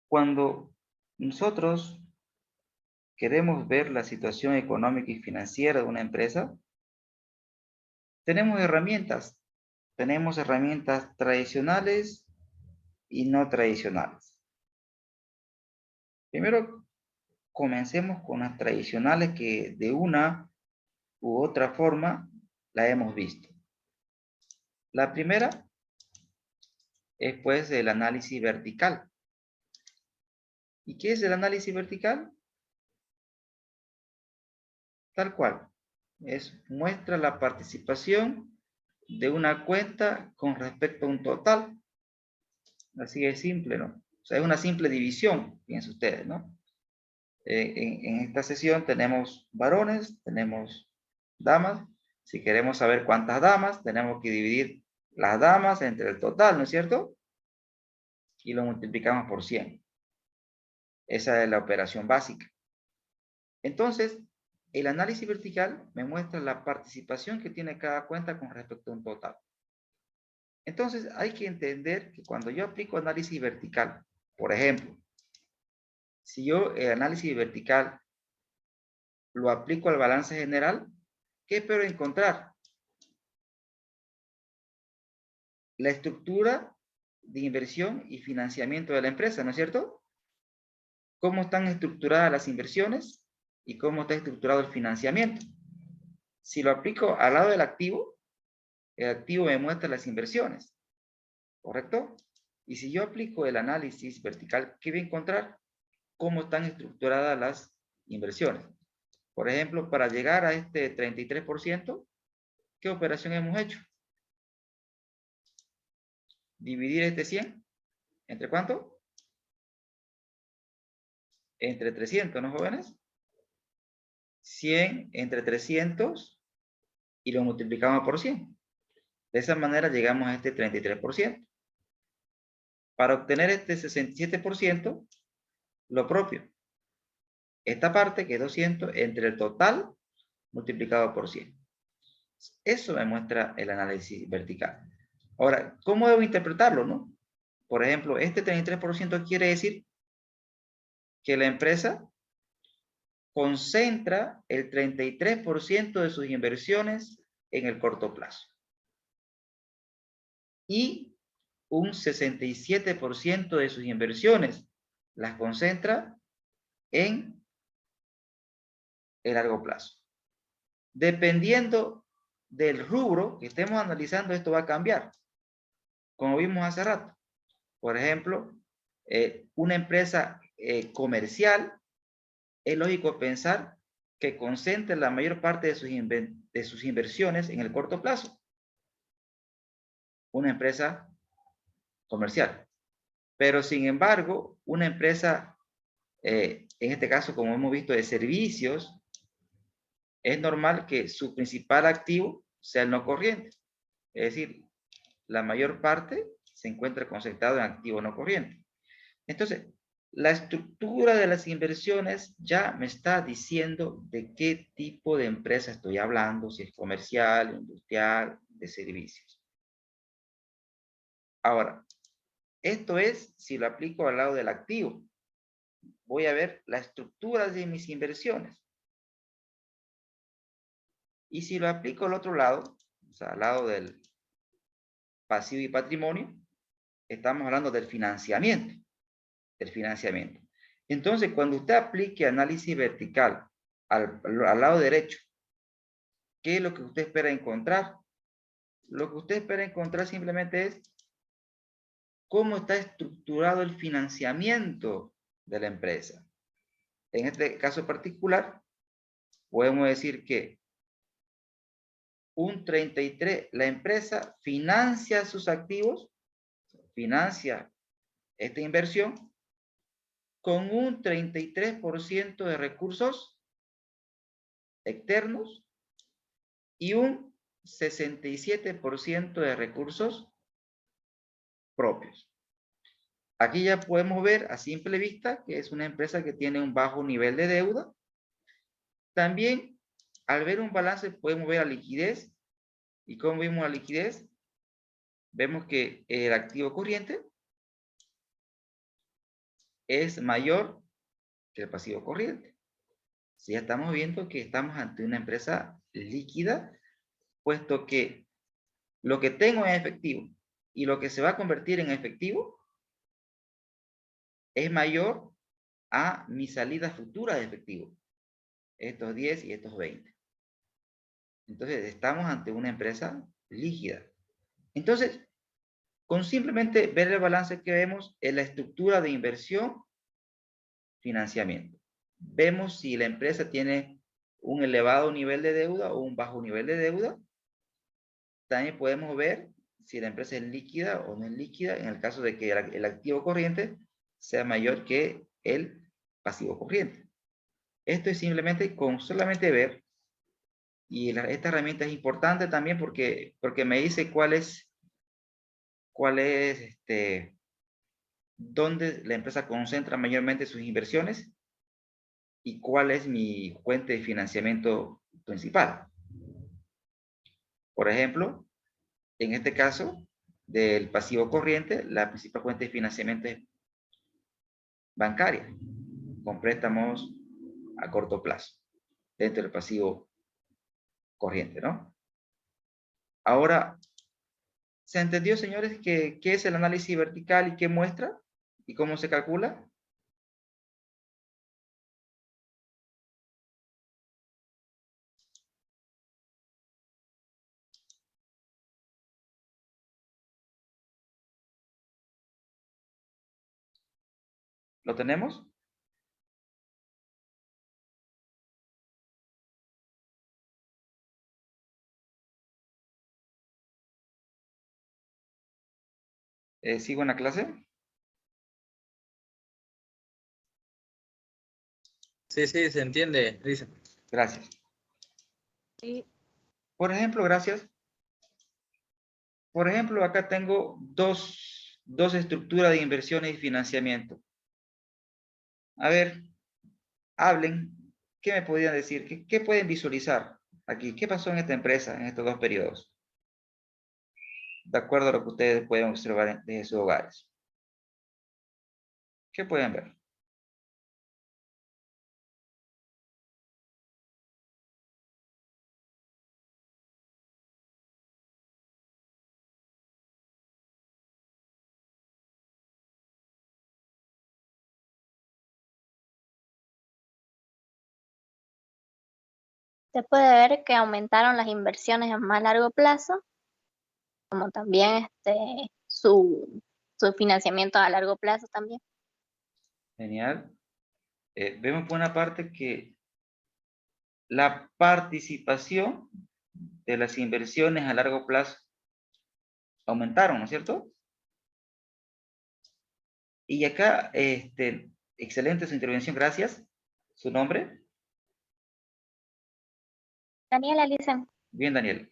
Cuando nosotros queremos ver la situación económica y financiera de una empresa, tenemos herramientas. Tenemos herramientas tradicionales y no tradicionales. Primero, comencemos con las tradicionales que de una u otra forma la hemos visto. La primera es pues el análisis vertical. ¿Y qué es el análisis vertical? Tal cual. Muestra la participación de una cuenta con respecto a un total. Así de simple, ¿no? O sea, es una simple división, piensen ustedes, ¿no? En esta sesión tenemos varones, tenemos damas. Si queremos saber cuántas damas, tenemos que dividir las damas entre el total, ¿no es cierto? Y lo multiplicamos por 100. Esa es la operación básica. Entonces, el análisis vertical me muestra la participación que tiene cada cuenta con respecto a un total. Entonces, hay que entender que cuando yo aplico análisis vertical, por ejemplo, si yo el análisis vertical lo aplico al balance general, ¿qué espero encontrar? La estructura de inversión y financiamiento de la empresa, ¿no es cierto? ¿Cómo están estructuradas las inversiones y cómo está estructurado el financiamiento? Si lo aplico al lado del activo, el activo me muestra las inversiones, ¿correcto? Y si yo aplico el análisis vertical, ¿qué voy a encontrar? Cómo están estructuradas las inversiones. Por ejemplo, para llegar a este 33%, ¿qué operación hemos hecho? Dividir este 100, ¿entre cuánto? Entre 300, ¿no, jóvenes? 100 entre 300 y lo multiplicamos por 100. De esa manera llegamos a este 33%. Para obtener este 67%, lo propio. Esta parte que es 200 entre el total multiplicado por 100. Eso me muestra el análisis vertical. Ahora, ¿cómo debo interpretarlo, no? Por ejemplo, este 33% quiere decir que la empresa concentra el 33% de sus inversiones en el corto plazo. Y un 67% de sus inversiones las concentra en el largo plazo. Dependiendo del rubro que estemos analizando, esto va a cambiar. Como vimos hace rato. Por ejemplo, una empresa comercial, es lógico pensar que concentre la mayor parte de sus inversiones en el corto plazo. Una empresa comercial. Pero sin embargo, una empresa, en este caso, como hemos visto, de servicios, es normal que su principal activo sea el no corriente. Es decir, la mayor parte se encuentra concentrado en activo no corriente. Entonces, la estructura de las inversiones ya me está diciendo de qué tipo de empresa estoy hablando, si es comercial, industrial, de servicios. Ahora, esto es si lo aplico al lado del activo. Voy a ver la estructura de mis inversiones. Y si lo aplico al otro lado, o sea, al lado del pasivo y patrimonio, estamos hablando del financiamiento. Entonces, cuando usted aplique análisis vertical al lado derecho, ¿qué es lo que usted espera encontrar? Lo que usted espera encontrar simplemente es cómo está estructurado el financiamiento de la empresa. En este caso particular, podemos decir que un 33, la empresa financia sus activos, financia esta inversión con un 33% de recursos externos y un 67% de recursos propios. Aquí ya podemos ver a simple vista que es una empresa que tiene un bajo nivel de deuda. También al ver un balance podemos ver la liquidez. ¿Y cómo vemos la liquidez? Vemos que el activo corriente es mayor que el pasivo corriente. Si ya estamos viendo que estamos ante una empresa líquida, puesto que lo que tengo en efectivo y lo que se va a convertir en efectivo es mayor a mi salida futura de efectivo. Estos 10 y estos 20. Entonces, estamos ante una empresa líquida. Entonces, con simplemente ver el balance que vemos en la estructura de inversión, financiamiento. Vemos si la empresa tiene un elevado nivel de deuda o un bajo nivel de deuda. También podemos ver si la empresa es líquida o no es líquida en el caso de que el activo corriente sea mayor que el pasivo corriente. Esto es simplemente con solamente ver, y esta herramienta es importante también porque me dice cuál es dónde la empresa concentra mayormente sus inversiones y cuál es mi fuente de financiamiento principal. Por ejemplo, en este caso del pasivo corriente, la principal fuente de financiamiento es bancaria, con préstamos a corto plazo, dentro del pasivo corriente, ¿no? Ahora, ¿se entendió, señores, qué es el análisis vertical y qué muestra? ¿Y cómo se calcula? ¿Lo tenemos? ¿Sigo en la clase? Sí, sí, se entiende, dice. Gracias. Sí. Por ejemplo, gracias. Por ejemplo, acá tengo dos estructuras de inversiones y financiamiento. A ver, hablen. ¿Qué me podrían decir? ¿Qué pueden visualizar aquí? ¿Qué pasó en esta empresa en estos dos periodos? De acuerdo a lo que ustedes pueden observar desde sus hogares. ¿Qué pueden ver? Se puede ver que aumentaron las inversiones a más largo plazo, como también su financiamiento a largo plazo también. Genial. Vemos por una parte que la participación de las inversiones a largo plazo aumentaron, ¿no es cierto? Y acá, excelente su intervención, gracias. ¿Su nombre? Daniela, Lisen. Bien, Daniel.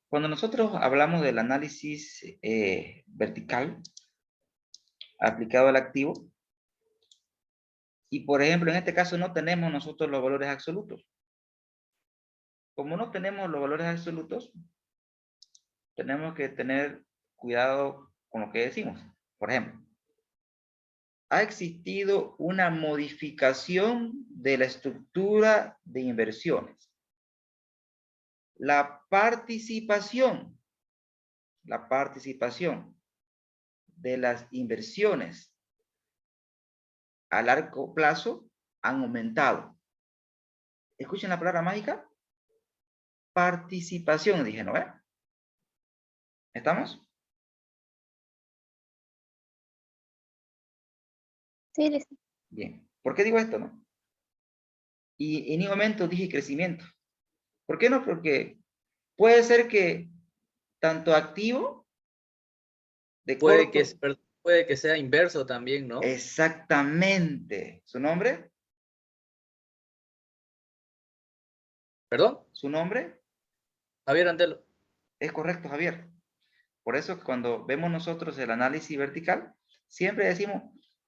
Cuando nosotros hablamos del análisis vertical aplicado al activo, y por ejemplo, en este caso no tenemos nosotros los valores absolutos. Como no tenemos los valores absolutos, tenemos que tener cuidado con lo que decimos. Por ejemplo, ha existido una modificación de la estructura de inversiones. La participación de las inversiones a largo plazo han aumentado. Escuchen la palabra mágica. Participación, dije, ¿no? ¿Estamos? Sí, Lisen. Bien. ¿Por qué digo esto, no? Y en ningún momento dije crecimiento. ¿Por qué no? Porque puede ser que tanto activo de Puede corto... que, puede que sea inverso también, ¿no? Exactamente. ¿Su nombre? ¿Perdón? ¿Su nombre? Javier Antelo. Es correcto, Javier. Por eso cuando vemos nosotros el análisis vertical, siempre decimos,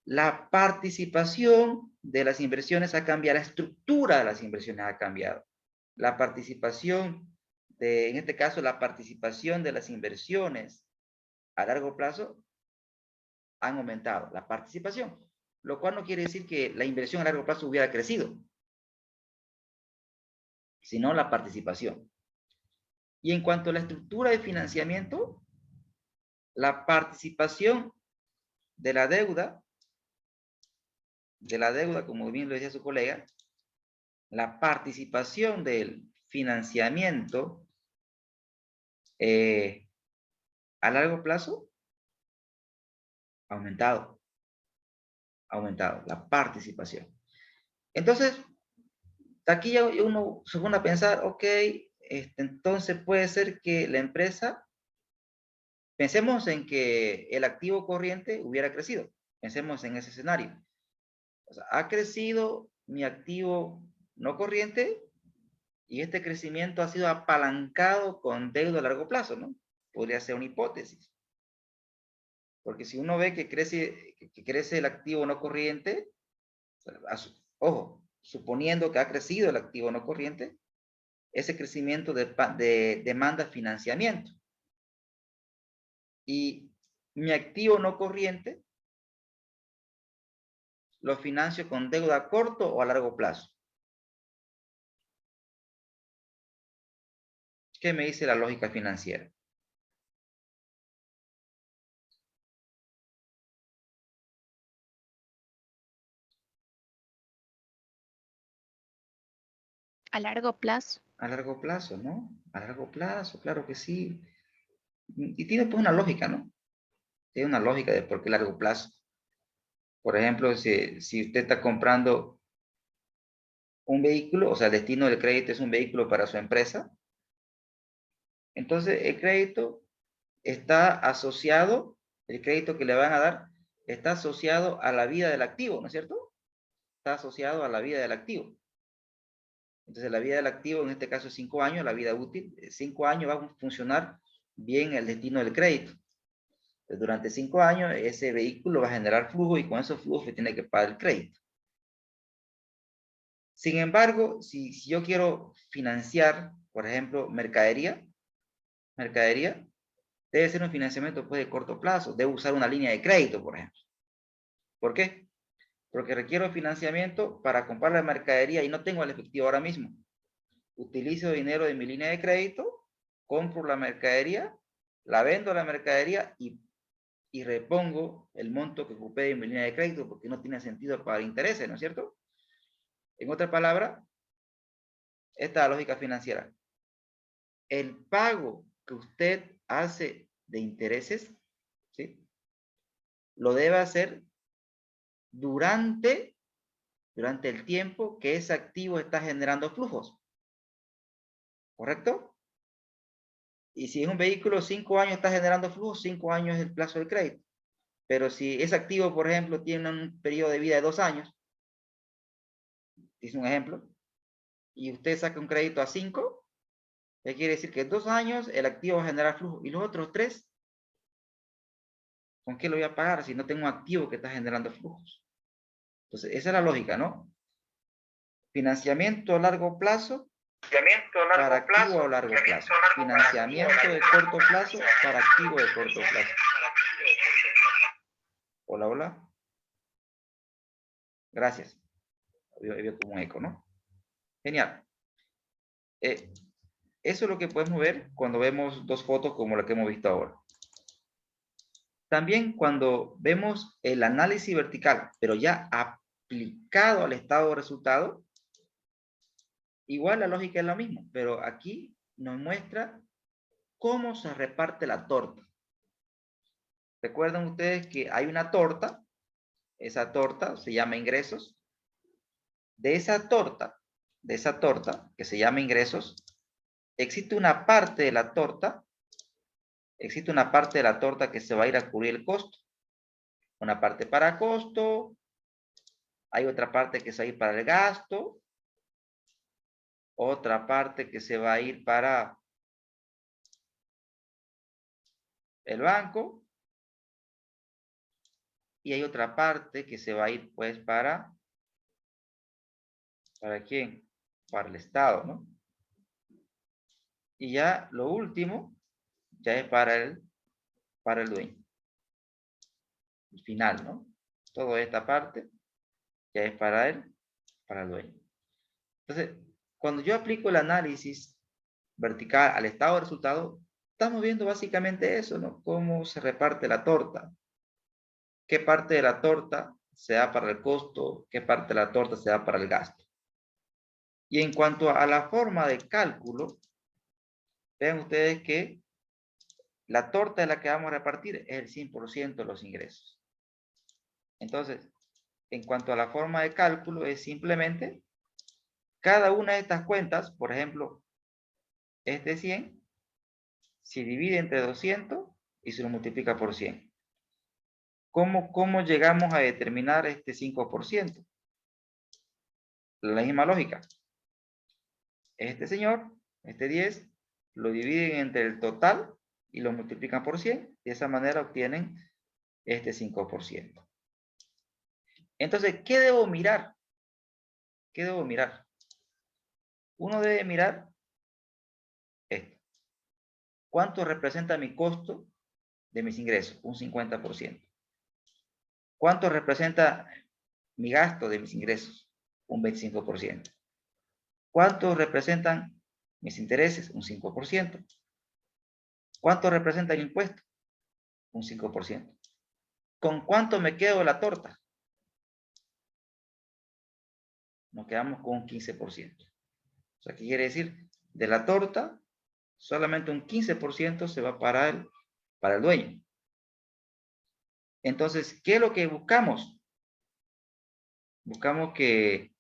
la participación de las inversiones ha cambiado, la estructura de las inversiones ha cambiado. La participación en este caso, la participación de las inversiones a largo plazo han aumentado. La participación. lo cual no quiere decir que la inversión a largo plazo hubiera crecido, sino la participación. Y en cuanto a la estructura de financiamiento, la participación de la deuda, como bien lo decía su colega, la participación del financiamiento a largo plazo ha aumentado, la participación. Entonces, aquí ya uno se pone a pensar, ok, entonces puede ser que la empresa, pensemos en que el activo corriente hubiera crecido, pensemos en ese escenario. O sea, ha crecido mi activo no corriente y este crecimiento ha sido apalancado con deuda a largo plazo, ¿no? Podría ser una hipótesis. Porque si uno ve que crece el activo no corriente, ojo, suponiendo que ha crecido el activo no corriente, ese crecimiento demanda financiamiento. Y mi activo no corriente lo financio con deuda a corto o a largo plazo. ¿Qué me dice la lógica financiera? A largo plazo. A largo plazo, ¿no? A largo plazo, claro que sí. Y tiene pues una lógica, ¿no? Tiene una lógica de por qué largo plazo. Por ejemplo, si usted está comprando un vehículo, o sea, el destino del crédito es un vehículo para su empresa, entonces el crédito está asociado, el crédito que le van a dar, está asociado a la vida del activo, ¿no es cierto? Está asociado a la vida del activo. Entonces la vida del activo, en este caso es 5 años, la vida útil, 5 años va a funcionar bien el destino del crédito. Entonces, durante 5 años ese vehículo va a generar flujo y con esos flujos se tiene que pagar el crédito. Sin embargo, si yo quiero financiar, por ejemplo, mercadería, debe ser un financiamiento pues, de corto plazo, debo usar una línea de crédito, por ejemplo. ¿Por qué? Porque requiero financiamiento para comprar la mercadería y no tengo el efectivo ahora mismo. Utilizo dinero de mi línea de crédito, compro la mercadería, la vendo la mercadería y repongo el monto que ocupé en mi línea de crédito porque no tiene sentido pagar intereses, ¿no es cierto? En otra palabra, esta es la lógica financiera. El pago que usted hace de intereses, ¿sí? Lo debe hacer durante el tiempo que ese activo está generando flujos. ¿Correcto? Y si es un vehículo, 5 años está generando flujos, 5 años es el plazo del crédito. Pero si ese activo, por ejemplo, tiene un periodo de vida de 2 años, es un ejemplo, y usted saca un crédito a 5, ¿qué quiere decir? Que en 2 años el activo va a generar flujo. Y los otros 3, ¿con qué lo voy a pagar si no tengo un activo que está generando flujos? Entonces, esa es la lógica, ¿no? Financiamiento a largo plazo para activo a largo plazo. Financiamiento de corto plazo para activo de corto plazo. Hola, hola. Gracias. Veo como un eco, ¿no? Genial. Eso es lo que podemos ver cuando vemos dos fotos como la que hemos visto ahora. También cuando vemos el análisis vertical, pero ya aplicado al estado de resultado, igual la lógica es la misma, pero aquí nos muestra cómo se reparte la torta. Recuerden ustedes que hay una torta, esa torta se llama ingresos. De esa torta que se llama ingresos, existe una parte de la torta que se va a ir a cubrir el costo. Una parte para costo, hay otra parte que se va a ir para el gasto, otra parte que se va a ir para el banco, y hay otra parte que se va a ir pues ¿para quién? Para el Estado, ¿no? Y ya lo último, ya es para el dueño. El final, ¿no? Toda esta parte ya es para él, para el dueño. Entonces, cuando yo aplico el análisis vertical al estado de resultado, estamos viendo básicamente eso, ¿no? Cómo se reparte la torta. ¿Qué parte de la torta se da para el costo? ¿Qué parte de la torta se da para el gasto? Y en cuanto a la forma de cálculo, vean ustedes que la torta de la que vamos a repartir es el 100% de los ingresos. Entonces, en cuanto a la forma de cálculo, es simplemente cada una de estas cuentas, por ejemplo, este 100, se divide entre 200 y se lo multiplica por 100. ¿Cómo llegamos a determinar este 5%? La misma lógica. Este señor, este 10, lo dividen entre el total y lo multiplican por 100. De esa manera obtienen este 5%. Entonces, ¿qué debo mirar? ¿Qué debo mirar? Uno debe mirar esto. ¿Cuánto representa mi costo de mis ingresos? Un 50%. ¿Cuánto representa mi gasto de mis ingresos? Un 25%. ¿Cuánto representan mis intereses? Un 5%. ¿Cuánto representa el impuesto? Un 5%. ¿Con cuánto me quedo de la torta? Nos quedamos con un 15%. O sea, ¿qué quiere decir? De la torta, solamente un 15% se va para el dueño. Entonces, ¿qué es lo que buscamos? Buscamos que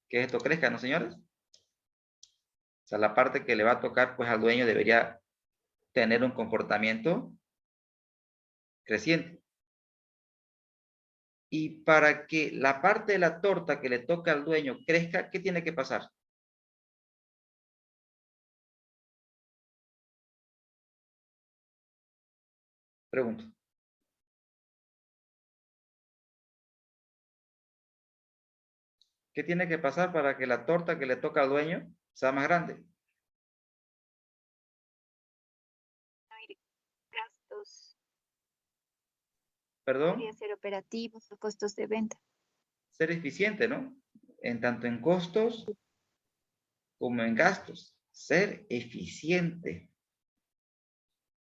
esto crezca, ¿no, señores? O sea, la parte que le va a tocar, pues, al dueño debería tener un comportamiento creciente. Y para que la parte de la torta que le toca al dueño crezca, ¿qué tiene que pasar? Pregunto. ¿Qué tiene que pasar para que la torta que le toca al dueño sea más grande? Gastos. ¿Perdón? Podría ser operativos o costos de venta. Ser eficiente, ¿no? En tanto en costos como en gastos. Ser eficiente.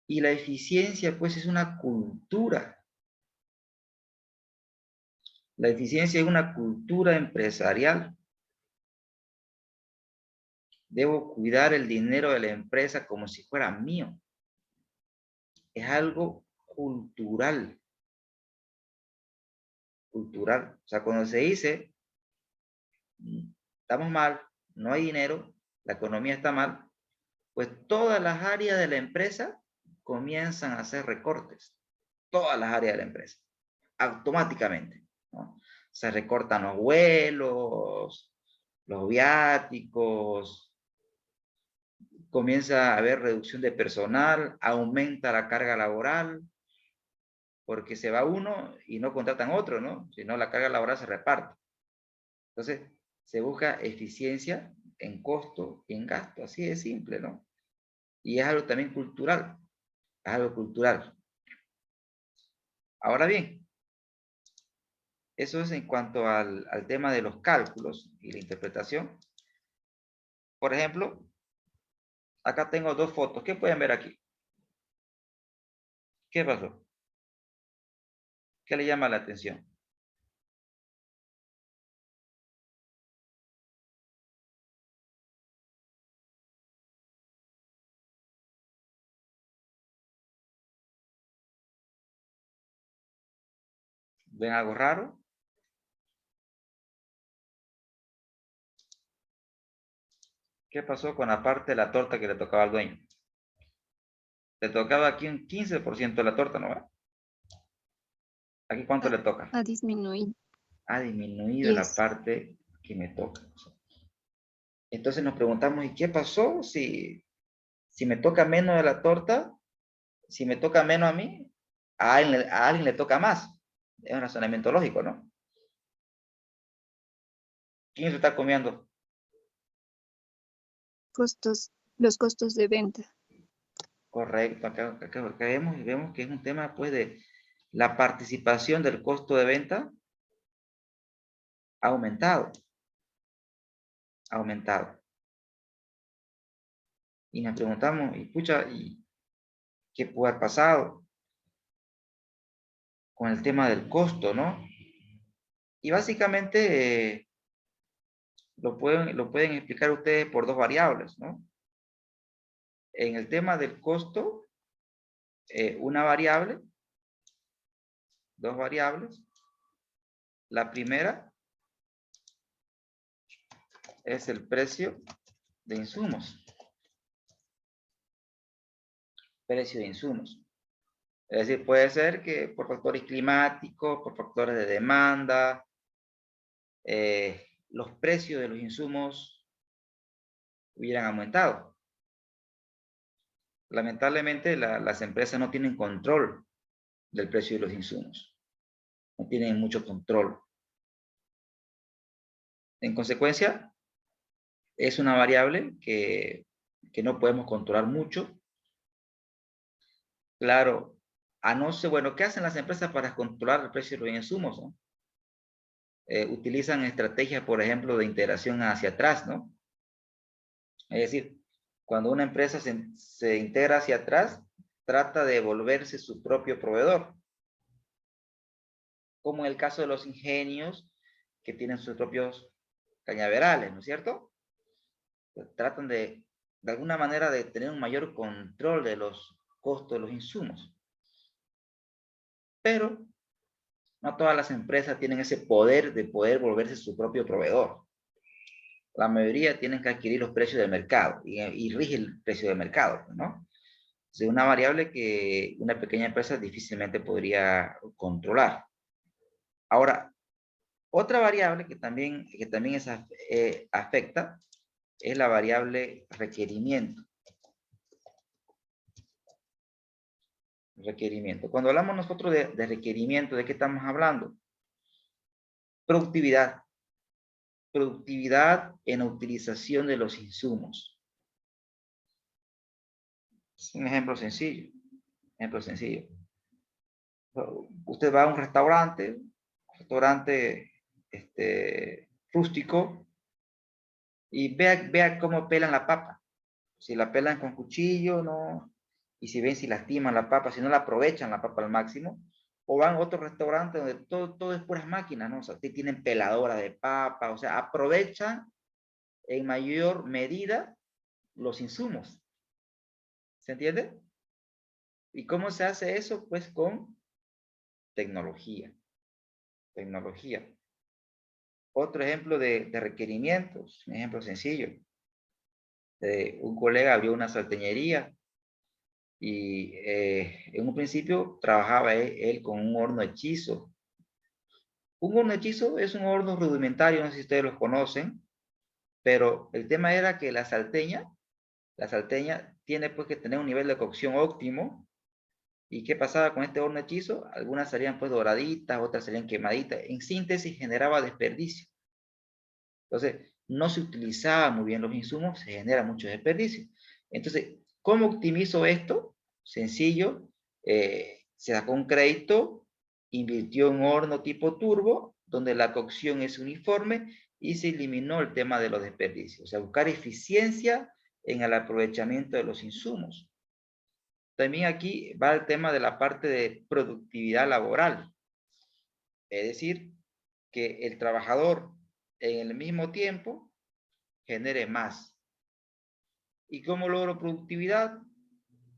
Y la eficiencia, pues, es una cultura. La eficiencia es una cultura empresarial. Debo cuidar el dinero de la empresa como si fuera mío. Es algo cultural. Cultural. O sea, cuando se dice, estamos mal, no hay dinero, la economía está mal, pues todas las áreas de la empresa comienzan a hacer recortes. Todas las áreas de la empresa. Automáticamente, ¿no? Se recortan los vuelos, los viáticos, comienza a haber reducción de personal, aumenta la carga laboral, porque se va uno y no contratan otro, ¿no? Si no, la carga laboral se reparte. Entonces, se busca eficiencia en costo y en gasto, así de simple, ¿no? Y es algo también cultural, es algo cultural. Ahora bien, eso es en cuanto al tema de los cálculos y la interpretación. Por ejemplo, acá tengo dos fotos. ¿Qué pueden ver aquí? ¿Qué pasó? ¿Qué le llama la atención? ¿Ven algo raro? ¿Qué pasó con la parte de la torta que le tocaba al dueño? Le tocaba aquí un 15% de la torta, ¿no? ¿Aquí cuánto le toca? Ha disminuido. Ha disminuido la 10. parte que me toca. Entonces nos preguntamos, ¿y qué pasó si me toca menos de la torta? Si me toca menos a mí, a alguien le toca más. Es un razonamiento lógico, ¿no? ¿Quién se está comiendo? Costos, los costos de venta. Correcto, acá vemos que es un tema, pues, la participación del costo de venta ha aumentado. Ha aumentado. Y nos preguntamos, y pucha, ¿y qué puede haber pasado con el tema del costo, no? Y básicamente lo pueden explicar ustedes por dos variables, ¿no? En el tema del costo, una variable, dos variables. La primera es el precio de insumos. Precio de insumos. Es decir, puede ser que por factores climáticos, por factores de demanda, los precios de los insumos hubieran aumentado. Lamentablemente, las empresas no tienen control del precio de los insumos. No tienen mucho control. En consecuencia, es una variable que no podemos controlar mucho. Claro, a no ser, bueno, ¿qué hacen las empresas para controlar el precio de los insumos, no? Utilizan estrategias, por ejemplo, de integración hacia atrás, ¿no? Es decir, cuando una empresa se integra hacia atrás, trata de volverse su propio proveedor. Como en el caso de los ingenios que tienen sus propios cañaverales, ¿no es cierto? Tratan de alguna manera de tener un mayor control de los costos de los insumos. Pero no todas las empresas tienen ese poder de poder volverse su propio proveedor. La mayoría tienen que adquirir los precios del mercado y rige el precio del mercado, ¿no? Es una variable que una pequeña empresa difícilmente podría controlar. Ahora, otra variable que también afecta es la variable requerimiento. Requerimiento. Cuando hablamos nosotros de requerimiento, ¿de qué estamos hablando? Productividad. Productividad en la utilización de los insumos. Es un ejemplo sencillo. Ejemplo sencillo. Usted va a un restaurante rústico, y vea cómo pelan la papa. Si la pelan con cuchillo, no. Y si ven si lastiman la papa, si no la aprovechan la papa al máximo. O van a otro restaurante donde todo es puras máquinas, ¿no? O sea, tienen peladora de papa, o sea, aprovechan en mayor medida los insumos. ¿Se entiende? ¿Y cómo se hace eso? Pues con tecnología. Tecnología. Otro ejemplo de requerimientos, un ejemplo sencillo. Un colega abrió una salteñería y en un principio trabajaba él con un horno hechizo. Un horno hechizo es un horno rudimentario, no sé si ustedes los conocen, pero el tema era que la salteña tiene pues que tener un nivel de cocción óptimo. ¿Y qué pasaba con este horno hechizo? Algunas salían pues doraditas, otras salían quemaditas. En síntesis generaba desperdicio. Entonces, no se utilizaban muy bien los insumos, se genera mucho desperdicio. Entonces, ¿cómo optimizo esto? Sencillo, se sacó un crédito, invirtió en horno tipo turbo, donde la cocción es uniforme y se eliminó el tema de los desperdicios. O sea, buscar eficiencia en el aprovechamiento de los insumos. También aquí va el tema de la parte de productividad laboral. Es decir, que el trabajador en el mismo tiempo genere más. ¿Y cómo logro productividad?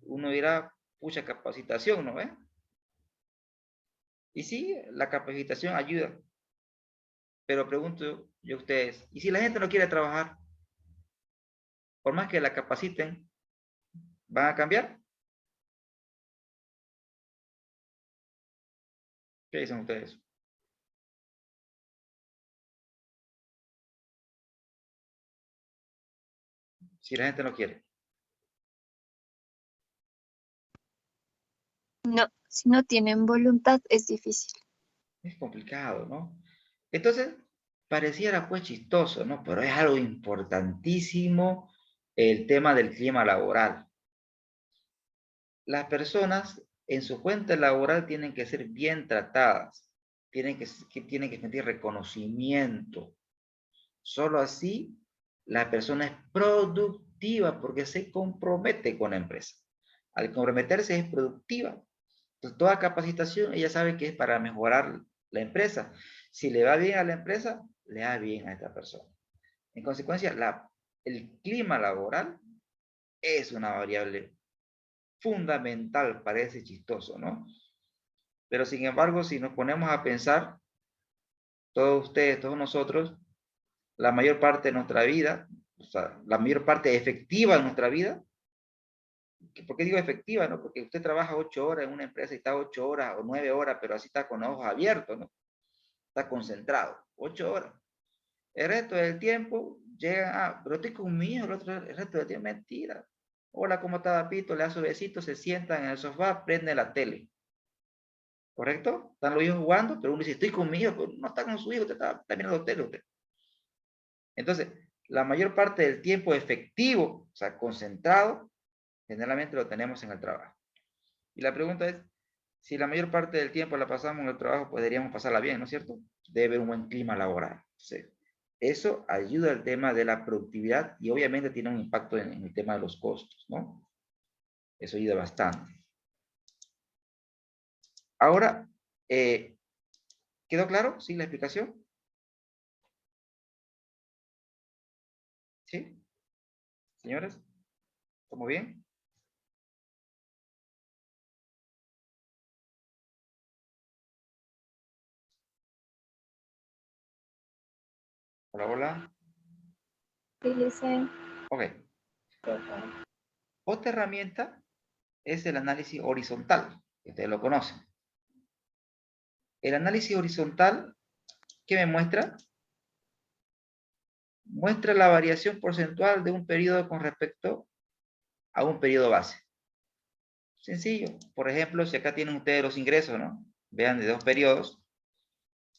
Uno dirá, pucha capacitación, ¿no ve? Y sí, la capacitación ayuda. Pero pregunto yo a ustedes, ¿y si la gente no quiere trabajar? Por más que la capaciten, ¿van a cambiar? ¿Qué dicen ustedes? Si la gente no quiere. No, si no tienen voluntad es difícil. Es complicado, ¿no? Entonces, pareciera pues chistoso, ¿no? Pero es algo importantísimo el tema del clima laboral. Las personas en su cuenta laboral tienen que ser bien tratadas, tienen que sentir reconocimiento. Solo así la persona es productiva porque se compromete con la empresa. Al comprometerse es productiva. Entonces, toda capacitación ella sabe que es para mejorar la empresa. Si le va bien a la empresa, le va bien a esta persona. En consecuencia, el clima laboral es una variable fundamental, parece chistoso, ¿no? Pero sin embargo, si nos ponemos a pensar, todos ustedes, todos nosotros, la mayor parte de nuestra vida, o sea, la mayor parte efectiva de nuestra vida, ¿por qué digo efectiva? ¿No? Porque usted trabaja 8 horas en una empresa y está 8 horas o 9 horas, pero así está con los ojos abiertos, ¿no? Está concentrado, 8 horas. El resto del tiempo llega, pero estoy con mi hijo, el resto del tiempo, mentira. Hola, ¿cómo está Pito? Le da su besito, se sientan en el sofá, prende la tele. ¿Correcto? Están los hijos jugando, pero uno dice, estoy con mi hijo, pero no está con su hijo, usted está mirando la tele usted. Entonces, la mayor parte del tiempo efectivo, o sea, concentrado, generalmente lo tenemos en el trabajo. Y la pregunta es, si la mayor parte del tiempo la pasamos en el trabajo, pues deberíamos pasarla bien, ¿no es cierto? Debe haber un buen clima laboral. Entonces, eso ayuda al tema de la productividad y obviamente tiene un impacto en el tema de los costos, ¿no? Eso ayuda bastante. Ahora, ¿quedó claro? ¿Sí la explicación? ¿Sí? Señores, ¿estamos bien? Hola, hola. Sí, dice. Ok. Otra herramienta es el análisis horizontal, que ustedes lo conocen. El análisis horizontal, ¿qué me muestra? Muestra la variación porcentual de un periodo con respecto a un periodo base. Sencillo. Por ejemplo, si acá tienen ustedes los ingresos, ¿no? Vean de 2 periodos,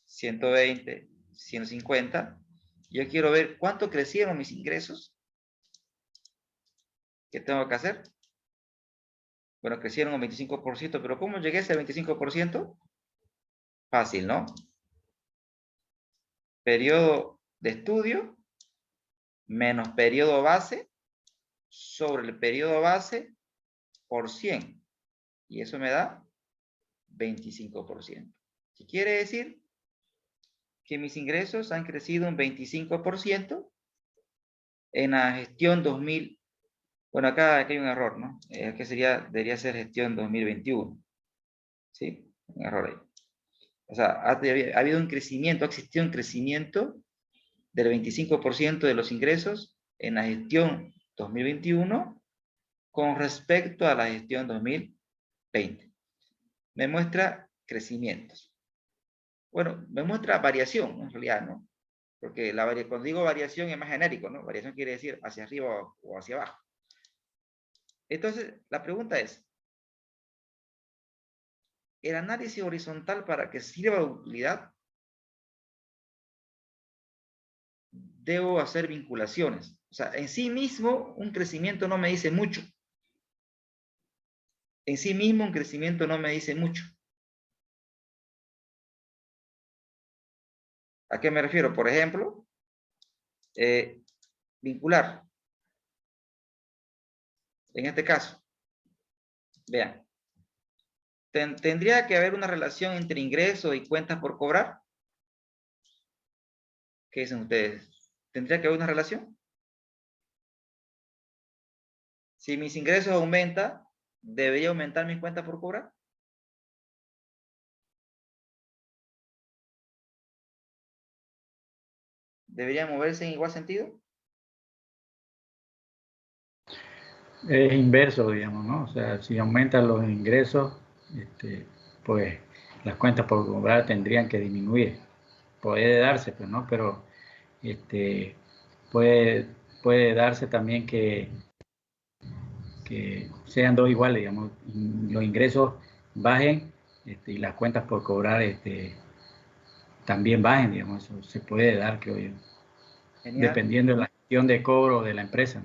120, 150. Yo quiero ver cuánto crecieron mis ingresos. ¿Qué tengo que hacer? Bueno, crecieron un 25%, pero ¿cómo llegué a ese 25%? Fácil, ¿no? Periodo de estudio menos periodo base sobre el periodo base por 100. Y eso me da 25%. ¿Qué quiere decir? Que mis ingresos han crecido un 25% en la gestión 2000. Bueno, acá hay un error, ¿no? Que debería ser gestión 2021. ¿Sí? Un error ahí. O sea, ha habido un crecimiento, ha existido un crecimiento del 25% de los ingresos en la gestión 2021 con respecto a la gestión 2020. Me muestra crecimientos. Bueno, me muestra variación, ¿no? En realidad, ¿no? Porque cuando digo variación es más genérico, ¿no? Variación quiere decir hacia arriba o hacia abajo. Entonces, la pregunta es, ¿el análisis horizontal para que sirva de utilidad? Debo hacer vinculaciones. O sea, en sí mismo un crecimiento no me dice mucho. En sí mismo un crecimiento no me dice mucho. ¿A qué me refiero? Por ejemplo, vincular. En este caso, vean, ¿tendría que haber una relación entre ingresos y cuentas por cobrar? ¿Qué dicen ustedes? ¿Tendría que haber una relación? Si mis ingresos aumentan, ¿debería aumentar mis cuentas por cobrar? ¿Debería moverse en igual sentido? Es inverso, digamos, ¿no? O sea, si aumentan los ingresos, pues las cuentas por cobrar tendrían que disminuir. Puede darse, pues, ¿no? Pero puede darse también que sean dos iguales, digamos, los ingresos bajen y las cuentas por cobrar también bajen, digamos, eso se puede dar, creo yo. Genial. Dependiendo de la gestión de cobro de la empresa.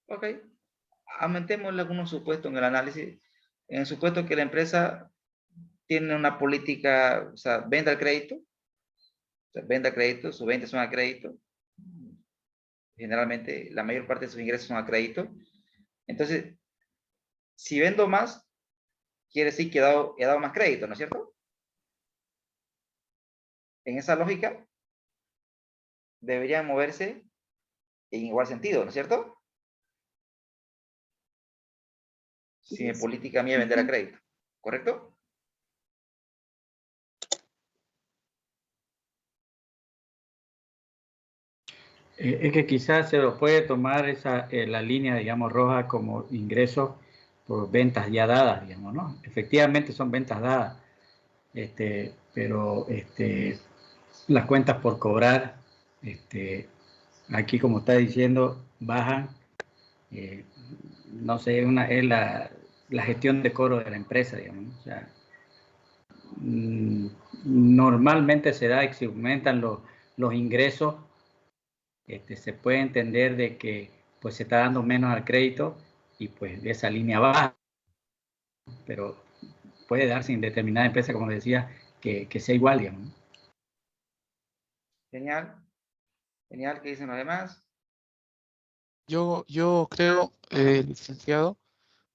Ok. Aumentemos algunos supuestos en el análisis. En el supuesto que la empresa tiene una política, o sea, venda al crédito, o sea, venda a crédito, sus ventas son a crédito, generalmente la mayor parte de sus ingresos son a crédito. Entonces, si vendo más, quiere decir que he dado más crédito, ¿no es cierto? En esa lógica, deberían moverse en igual sentido, ¿no es cierto? Si mi política mía es vender a crédito, ¿correcto? Es que quizás se lo puede tomar la línea, digamos, roja como ingresos por ventas ya dadas, digamos, ¿no? Efectivamente son ventas dadas, pero las cuentas por cobrar, aquí como está diciendo, bajan, no sé, es la gestión de cobro de la empresa, digamos, o sea, normalmente se da que se aumentan los ingresos, se puede entender de que pues se está dando menos al crédito y pues de esa línea baja, pero puede darse en determinada empresa, como decía, que sea igual, digamos. Genial. Genial, ¿qué dicen los demás? Yo creo, licenciado,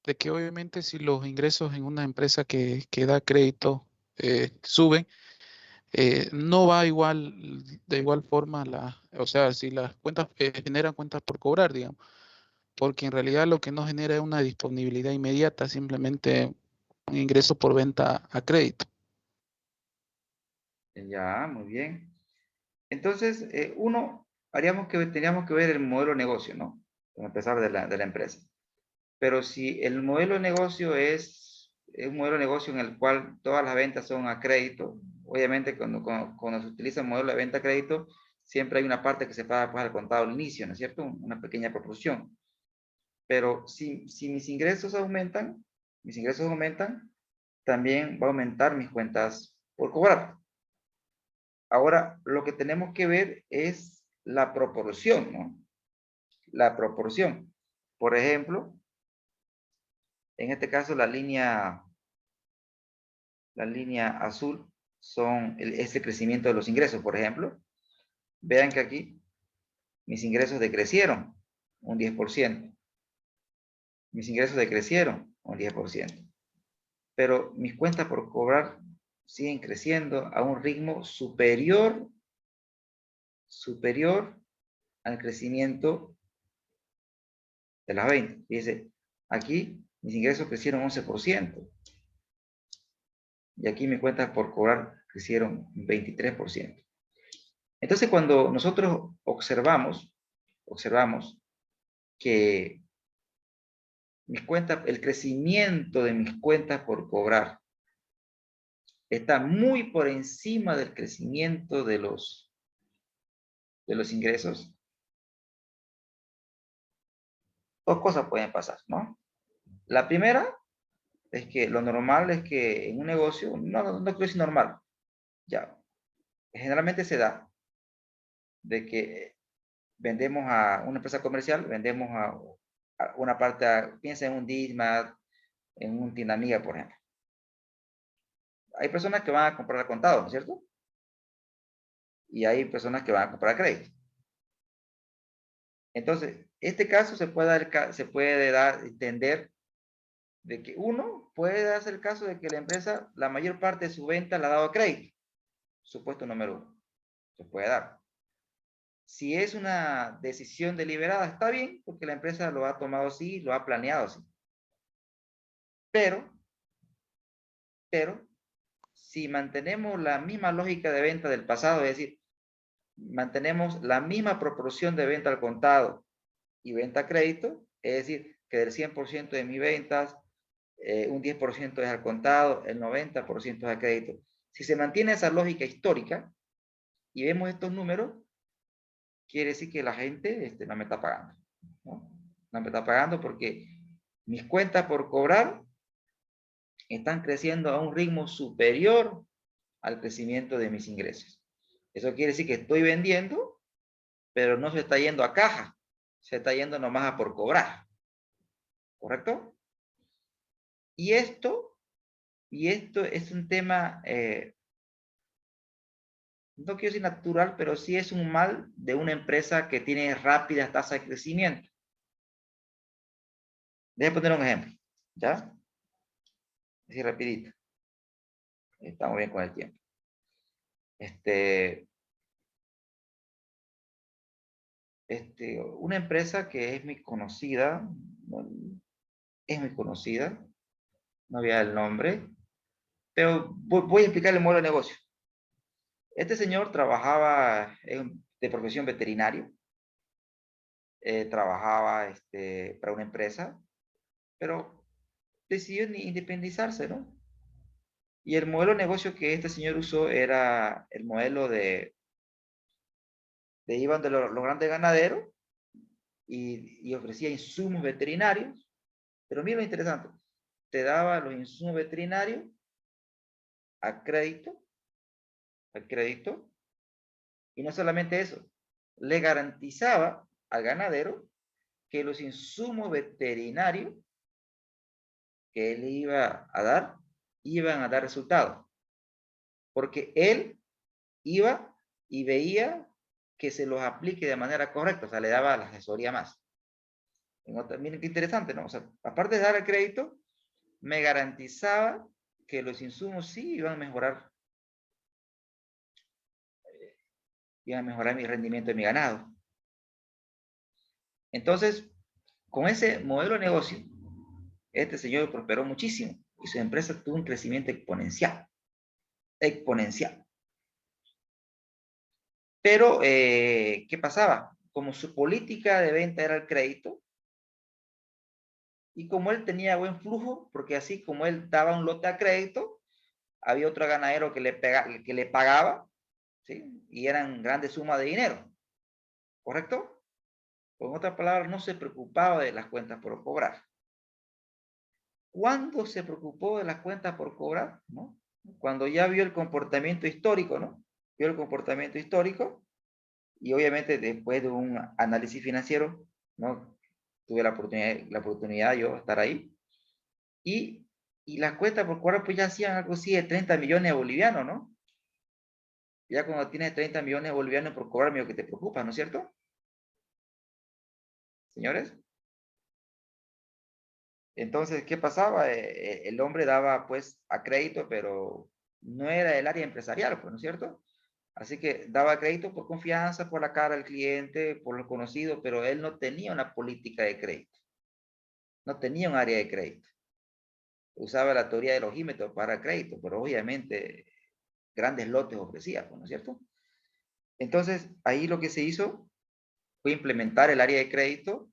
de que obviamente si los ingresos en una empresa que da crédito suben, no va igual, de igual forma, o sea, si las cuentas generan cuentas por cobrar, digamos, porque en realidad lo que no genera es una disponibilidad inmediata, simplemente un ingreso por venta a crédito. Ya, muy bien. Entonces, teníamos que ver el modelo de negocio, ¿no? Para empezar de la empresa. Pero si el modelo de negocio es un modelo de negocio en el cual todas las ventas son a crédito, obviamente cuando se utiliza el modelo de venta a crédito, siempre hay una parte que se paga pues, al contado al inicio, ¿no es cierto? Una pequeña proporción. Pero si mis ingresos aumentan, también va a aumentar mis cuentas por cobrar. Ahora, lo que tenemos que ver es la proporción, ¿no? La proporción. Por ejemplo, en este caso la línea azul es el crecimiento de los ingresos, por ejemplo. Vean que aquí mis ingresos decrecieron un 10%. Mis ingresos decrecieron un 10%. Pero mis cuentas por cobrar siguen creciendo a un ritmo superior al crecimiento de las ventas. Fíjense, aquí mis ingresos crecieron 11%. Y aquí mis cuentas por cobrar crecieron 23%. Entonces, cuando nosotros observamos que el crecimiento de mis cuentas por cobrar está muy por encima del crecimiento de los ingresos, dos cosas pueden pasar, ¿no? La primera es que lo normal es que en un negocio, no creo que es normal, ya, generalmente se da de que vendemos a una empresa comercial, vendemos a una parte, piensa en un Dismar, en un Tinamiga, por ejemplo. Hay personas que van a comprar al contado, ¿no es cierto? Y hay personas que van a comprar a crédito. Entonces, este caso se puede dar entender de que uno puede darse el caso de que la empresa, la mayor parte de su venta la ha dado a crédito. Supuesto número uno. Se puede dar. Si es una decisión deliberada, está bien, porque la empresa lo ha tomado así, lo ha planeado así. Pero, si mantenemos la misma lógica de venta del pasado, es decir, mantenemos la misma proporción de venta al contado y venta a crédito, es decir, que del 100% de mis ventas, un 10% es al contado, el 90% es a crédito. Si se mantiene esa lógica histórica y vemos estos números, quiere decir que la gente no me está pagando, ¿no? No me está pagando porque mis cuentas por cobrar están creciendo a un ritmo superior al crecimiento de mis ingresos. Eso quiere decir que estoy vendiendo, pero no se está yendo a caja, se está yendo nomás a por cobrar. ¿Correcto? Y esto es un tema, no quiero decir natural, pero sí es un mal de una empresa que tiene rápidas tasas de crecimiento. Déjame poner un ejemplo, ¿ya? Así rapidito. Estamos bien con el tiempo. Una empresa que es muy conocida, no voy a dar el nombre, pero voy a explicar el modelo de negocio. Este señor trabajaba de profesión veterinario, trabajaba para una empresa, pero decidió independizarse, ¿no? Y el modelo de negocio que este señor usó era el modelo de iban de los grandes ganaderos y ofrecía insumos veterinarios, pero mira lo interesante, te daba los insumos veterinarios a crédito, y no solamente eso, le garantizaba al ganadero que los insumos veterinarios que él iba a dar, iban a dar resultados. Porque él iba y veía que se los aplique de manera correcta, o sea, le daba la asesoría más. Miren qué interesante, ¿no? O sea, aparte de dar el crédito, me garantizaba que los insumos sí iban a mejorar mi rendimiento de mi ganado. Entonces, con ese modelo de negocio, este señor prosperó muchísimo y su empresa tuvo un crecimiento exponencial. Pero, ¿qué pasaba? Como su política de venta era el crédito, y como él tenía buen flujo, porque así como él daba un lote a crédito, había otro ganadero que le pagaba, ¿sí? Y eran grandes sumas de dinero, ¿correcto? Con otras palabras, no se preocupaba de las cuentas por cobrar. ¿Cuándo se preocupó de las cuentas por cobrar? ¿No? Cuando ya vio el comportamiento histórico, ¿no? Vio el comportamiento histórico, y obviamente después de un análisis financiero, ¿no? Tuve la oportunidad yo de estar ahí, y las cuentas por cobrar pues ya hacían algo así de 30 millones de bolivianos, ¿no? Ya cuando tienes 30 millones de bolivianos por cobrar, medio que te preocupa, ¿no es cierto? Señores. Entonces, ¿qué pasaba? El hombre daba pues a crédito, pero no era del área empresarial, pues, ¿no es cierto? Así que daba crédito por confianza, por la cara del cliente, por lo conocido, pero él no tenía una política de crédito. No tenía un área de crédito. Usaba la teoría del ojímetro para crédito, pero obviamente grandes lotes ofrecía, ¿no es cierto? Entonces, ahí lo que se hizo fue implementar el área de crédito,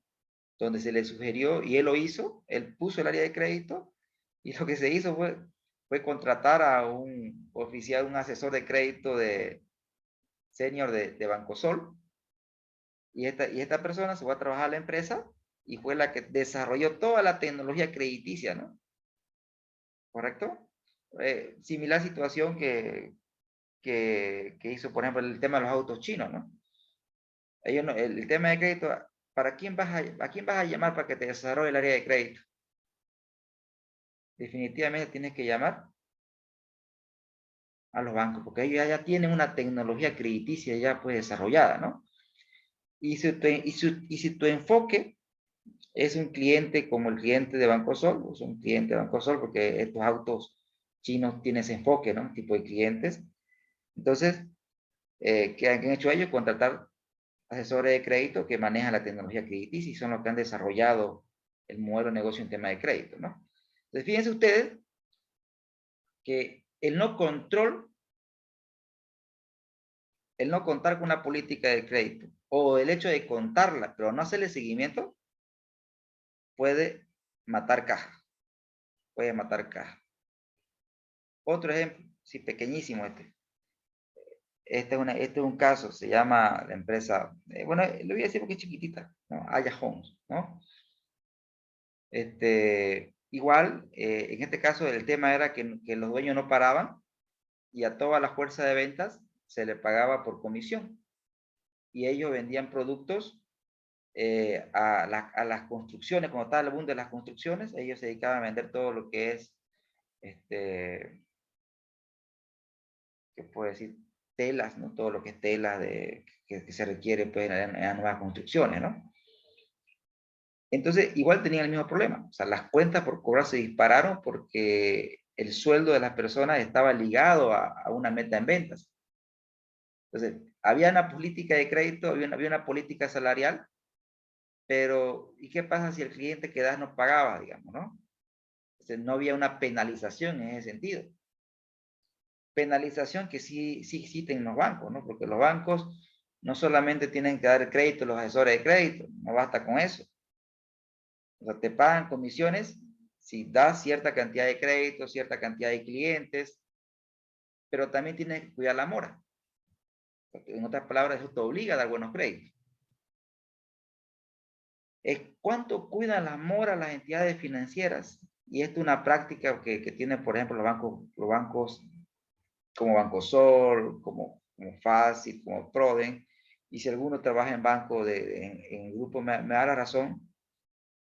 donde se le sugirió, y él lo hizo, él puso el área de crédito, y lo que se hizo fue contratar a un oficial, un asesor de crédito de senior de Bancosol, y esta persona se fue a trabajar a la empresa, y fue la que desarrolló toda la tecnología crediticia, ¿no? ¿Correcto? Similar situación que hizo, por ejemplo, el tema de los autos chinos, ¿no? Ellos no, el tema de crédito, ¿a quién vas a llamar para que te desarrolle el área de crédito? Definitivamente tienes que llamar a los bancos, porque ellos ya tienen una tecnología crediticia ya pues desarrollada, ¿no? Y si tu enfoque es un cliente como el cliente de Bancosol, o es un cliente de Bancosol, porque estos autos chinos tienen ese enfoque, ¿no? Tipo de clientes. Entonces, ¿qué han hecho ellos? Contratar asesores de crédito que manejan la tecnología crediticia y son los que han desarrollado el modelo de negocio en tema de crédito, ¿no? Entonces, fíjense ustedes que el no contar con una política de crédito, o el hecho de contarla, pero no hacerle seguimiento, puede matar caja. Puede matar caja. Otro ejemplo, sí, pequeñísimo este. Este es un caso, se llama la empresa, bueno, lo voy a decir porque es chiquitita, ¿no? Aya Homes, ¿no? Igual, en este caso el tema era que los dueños no paraban, y a toda la fuerza de ventas se le pagaba por comisión, y ellos vendían productos a las construcciones, como estaba el boom de las construcciones, ellos se dedicaban a vender todo lo que es, ¿qué puedo decir? Telas, ¿no? Todo lo que es tela que se requiere pues, en las nuevas construcciones, ¿no? Entonces, igual tenían el mismo problema. O sea, las cuentas por cobrar se dispararon porque el sueldo de las personas estaba ligado a una meta en ventas. Entonces, había una política de crédito, había una política salarial, pero ¿y qué pasa si el cliente que das no pagaba, digamos, no? Entonces, no había una penalización en ese sentido. Penalización que sí existen en los bancos, ¿no? Porque los bancos no solamente tienen que dar crédito a los asesores de crédito, no basta con eso. O sea, te pagan comisiones si das cierta cantidad de créditos, cierta cantidad de clientes, pero también tienes que cuidar la mora. Porque en otras palabras, eso te obliga a dar buenos créditos. ¿Cuánto cuidan las moras las entidades financieras? Y esto es una práctica que tienen, por ejemplo, los bancos como Bancosol, como Fácil, como Proden. Y si alguno trabaja en banco, en el grupo, me da la razón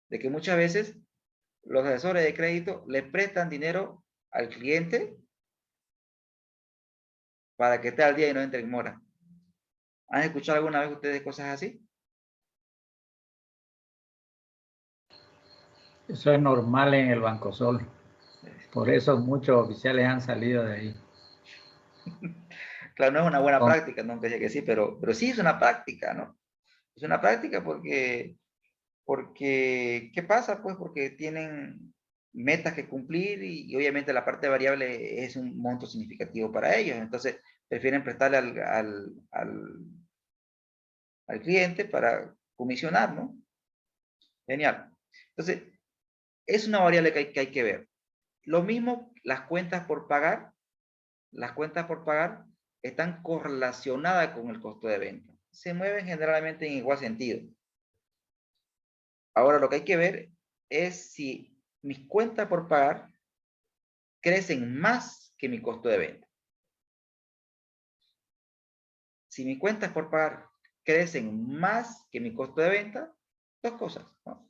de que muchas veces los asesores de crédito le prestan dinero al cliente para que esté al día y no entre en mora. ¿Han escuchado alguna vez ustedes cosas así? Eso es normal en el Bancosol. Por eso muchos oficiales han salido de ahí. Claro, no es una buena práctica, no que sí, pero sí es una práctica, ¿no? Es una práctica porque, ¿qué pasa? Pues porque tienen metas que cumplir y obviamente la parte variable es un monto significativo para ellos. Entonces, prefieren prestarle al cliente para comisionar, ¿no? Genial. Entonces, es una variable que hay que ver. Lo mismo, las cuentas por pagar están correlacionadas con el costo de venta. Se mueven generalmente en igual sentido. Ahora, lo que hay que ver es si mis cuentas por pagar crecen más que mi costo de venta. Si mis cuentas por pagar crecen más que mi costo de venta, dos cosas, ¿no?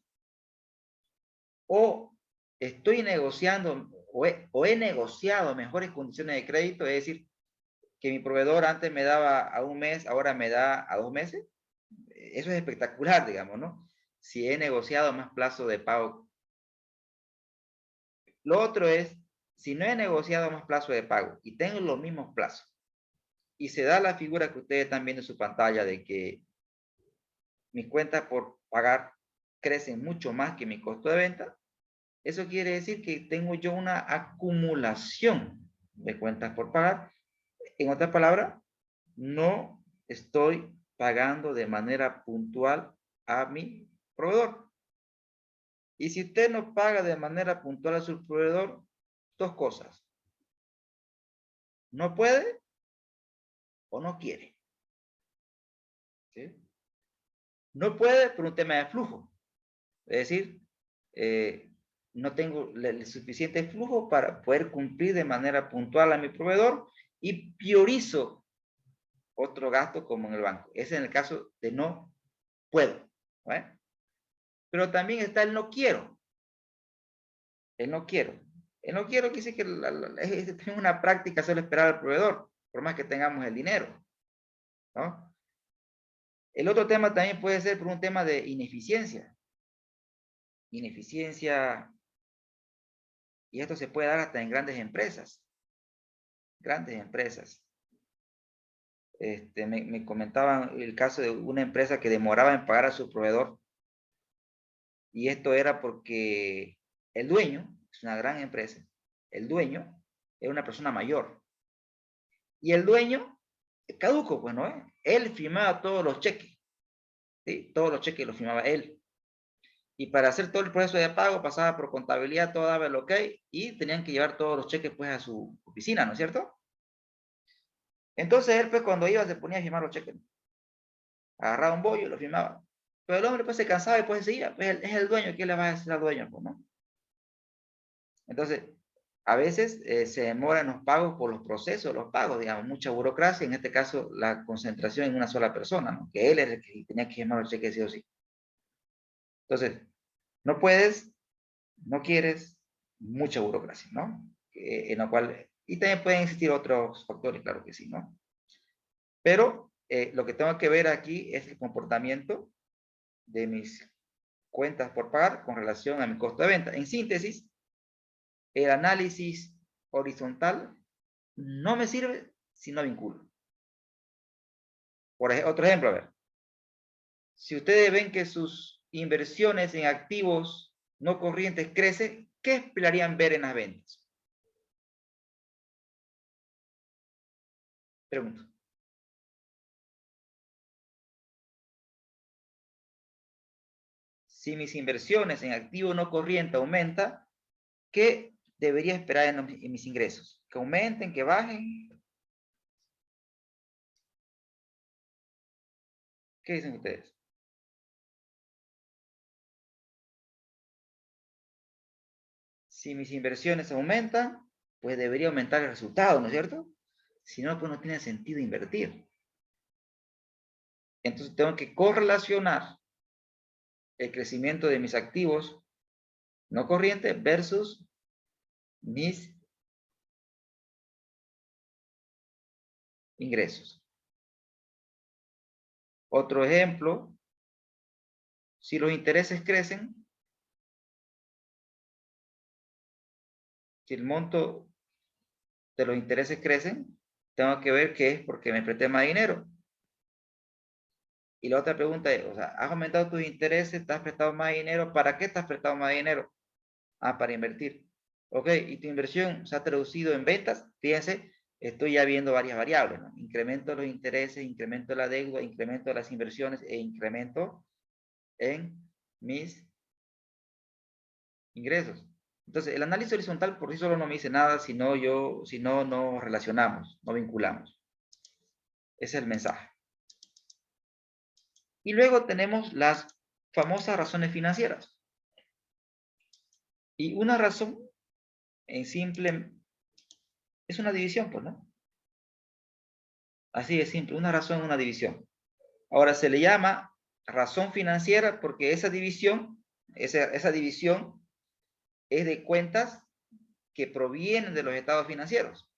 O estoy negociando, o he negociado mejores condiciones de crédito, es decir, que mi proveedor antes me daba a un mes, ahora me da a 2 meses. Eso es espectacular, digamos, ¿no? Si he negociado más plazo de pago. Lo otro es, si no he negociado más plazo de pago y tengo los mismos plazos, y se da la figura que ustedes están viendo en su pantalla de que mis cuentas por pagar crecen mucho más que mi costo de venta, eso quiere decir que tengo yo una acumulación de cuentas por pagar. En otras palabras, no estoy pagando de manera puntual a mi proveedor. Y si usted no paga de manera puntual a su proveedor, dos cosas. No puede o no quiere. ¿Sí? No puede por un tema de flujo. Es decir, no tengo el suficiente flujo para poder cumplir de manera puntual a mi proveedor y priorizo otro gasto como en el banco. Ese es en el caso de no puedo. ¿Vale? Pero también está el no quiero. El no quiero. El no quiero quiere decir que es una práctica solo esperar al proveedor, por más que tengamos el dinero, ¿no? El otro tema también puede ser por un tema de ineficiencia. Ineficiencia, y esto se puede dar hasta en grandes empresas. Grandes empresas. Me comentaban el caso de una empresa que demoraba en pagar a su proveedor. Y esto era porque el dueño, es una gran empresa, el dueño era una persona mayor. Y el dueño, caduco, pues, ¿no? Él firmaba todos los cheques. ¿Sí? Todos los cheques los firmaba él. Y para hacer todo el proceso de pago pasaba por contabilidad, todo daba el ok, y tenían que llevar todos los cheques pues a su oficina, ¿no es cierto? Entonces él pues cuando iba se ponía a firmar los cheques. Agarraba un bollo y lo firmaba. Pero el hombre pues se cansaba y pues se iba. Pues es el dueño, ¿qué le va a decir al dueño? Pues, ¿no? Entonces, a veces se demoran los pagos por los procesos, los pagos, digamos, mucha burocracia, en este caso la concentración en una sola persona, ¿no? Que él era el que tenía que firmar los cheques sí o sí. Entonces, no puedes, no quieres, mucha burocracia, ¿no? En la cual, y también pueden existir otros factores, claro que sí, ¿no? Pero lo que tengo que ver aquí es el comportamiento de mis cuentas por pagar con relación a mi costo de venta. En síntesis, el análisis horizontal no me sirve si no vinculo. Por ejemplo, otro ejemplo, a ver. Si ustedes ven que sus inversiones en activos no corrientes crecen, ¿qué esperarían ver en las ventas? Pregunto. Si mis inversiones en activo no corriente aumentan, ¿qué debería esperar en mis ingresos? ¿Que aumenten, que bajen? ¿Qué dicen ustedes? Si mis inversiones aumentan, pues debería aumentar el resultado, ¿no es cierto? Si no, pues no tiene sentido invertir. Entonces tengo que correlacionar el crecimiento de mis activos no corrientes versus mis ingresos. Otro ejemplo, si los intereses crecen, si el monto de los intereses crecen, tengo que ver qué es porque me presté más dinero. Y la otra pregunta es, o sea, ¿has aumentado tus intereses? ¿Te has prestado más dinero? ¿Para qué te has prestado más dinero? Ah, para invertir. Ok, y tu inversión se ha traducido en ventas. Fíjense, estoy ya viendo varias variables, ¿no? Incremento de los intereses, incremento de la deuda, incremento de las inversiones e incremento en mis ingresos. Entonces, el análisis horizontal por sí solo no me dice nada si no nos relacionamos, no vinculamos. Ese es el mensaje. Y luego tenemos las famosas razones financieras. Y una razón en simple es una división, pues, ¿no? Así de simple, una razón, una división. Ahora se le llama razón financiera porque esa división es de cuentas que provienen de los estados financieros.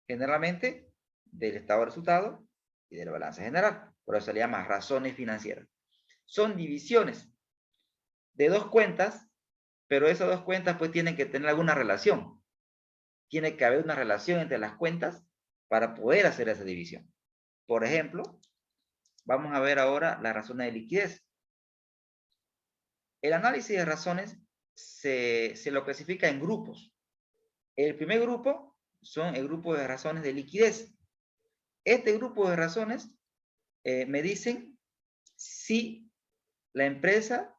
Generalmente del estado de resultado y de la balanza general. Por eso se le llama razones financieras. Son divisiones de dos cuentas, pero esas dos cuentas pues tienen que tener alguna relación. Tiene que haber una relación entre las cuentas para poder hacer esa división. Por ejemplo, vamos a ver ahora las razones de liquidez. El análisis de razones se lo clasifica en grupos. El primer grupo son el grupo de razones de liquidez. Este grupo de razones me dicen si la empresa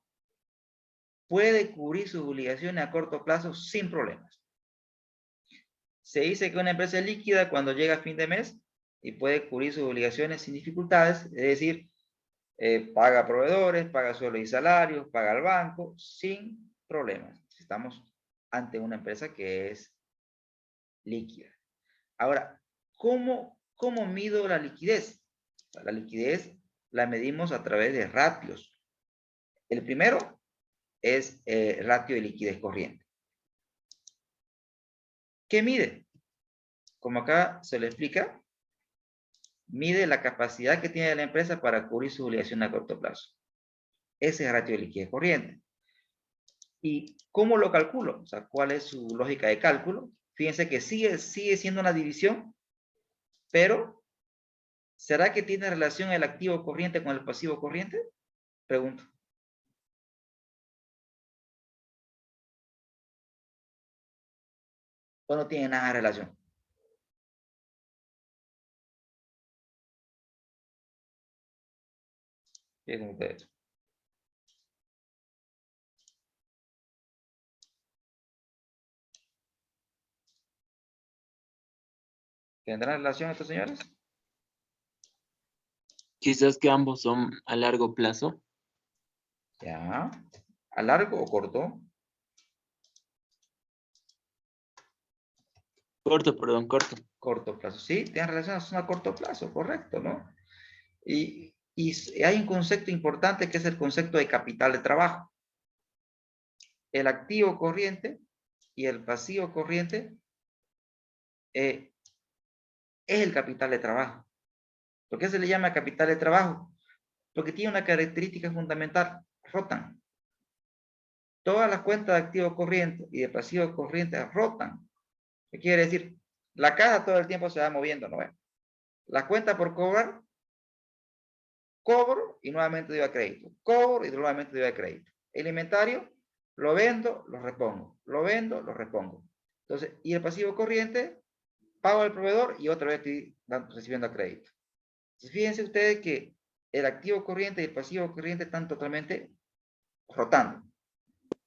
puede cubrir sus obligaciones a corto plazo sin problemas. Se dice que una empresa es líquida cuando llega a fin de mes y puede cubrir sus obligaciones sin dificultades, es decir, paga proveedores, paga sueldos y salarios, paga al banco sin problemas. Estamos ante una empresa que es líquida. Ahora, ¿cómo mido la liquidez? La liquidez la medimos a través de ratios. El primero es ratio de liquidez corriente. ¿Qué mide? Como acá se le explica, mide la capacidad que tiene la empresa para cubrir sus obligaciones a corto plazo. Ese es el ratio de liquidez corriente. ¿Y cómo lo calculo? O sea, ¿cuál es su lógica de cálculo? Fíjense que sigue siendo una división, pero ¿será que tiene relación el activo corriente con el pasivo corriente? Pregunto. ¿O no tiene nada de relación? Fíjense ustedes. ¿Tendrán relación estos señores? Quizás que ambos son a largo plazo. Ya. ¿A largo o corto? Corto, perdón, corto. Corto plazo. Sí, tienen relación, son a corto plazo, correcto, ¿no? Y hay un concepto importante que es el concepto de capital de trabajo. el activo corriente y el pasivo corriente es el capital de trabajo. ¿Por qué se le llama capital de trabajo? Porque tiene una característica fundamental, rotan. Todas las cuentas de activo corriente y de pasivo corriente rotan. ¿Qué quiere decir? La caja todo el tiempo se va moviendo, ¿no? La cuenta por cobrar, cobro y nuevamente doy a crédito. Cobro y nuevamente doy a crédito. El inventario, lo vendo, lo repongo. Lo vendo, lo repongo. Entonces, y el pasivo corriente, pago al proveedor y otra vez estoy recibiendo a crédito. Entonces, fíjense ustedes que el activo corriente y el pasivo corriente están totalmente rotando.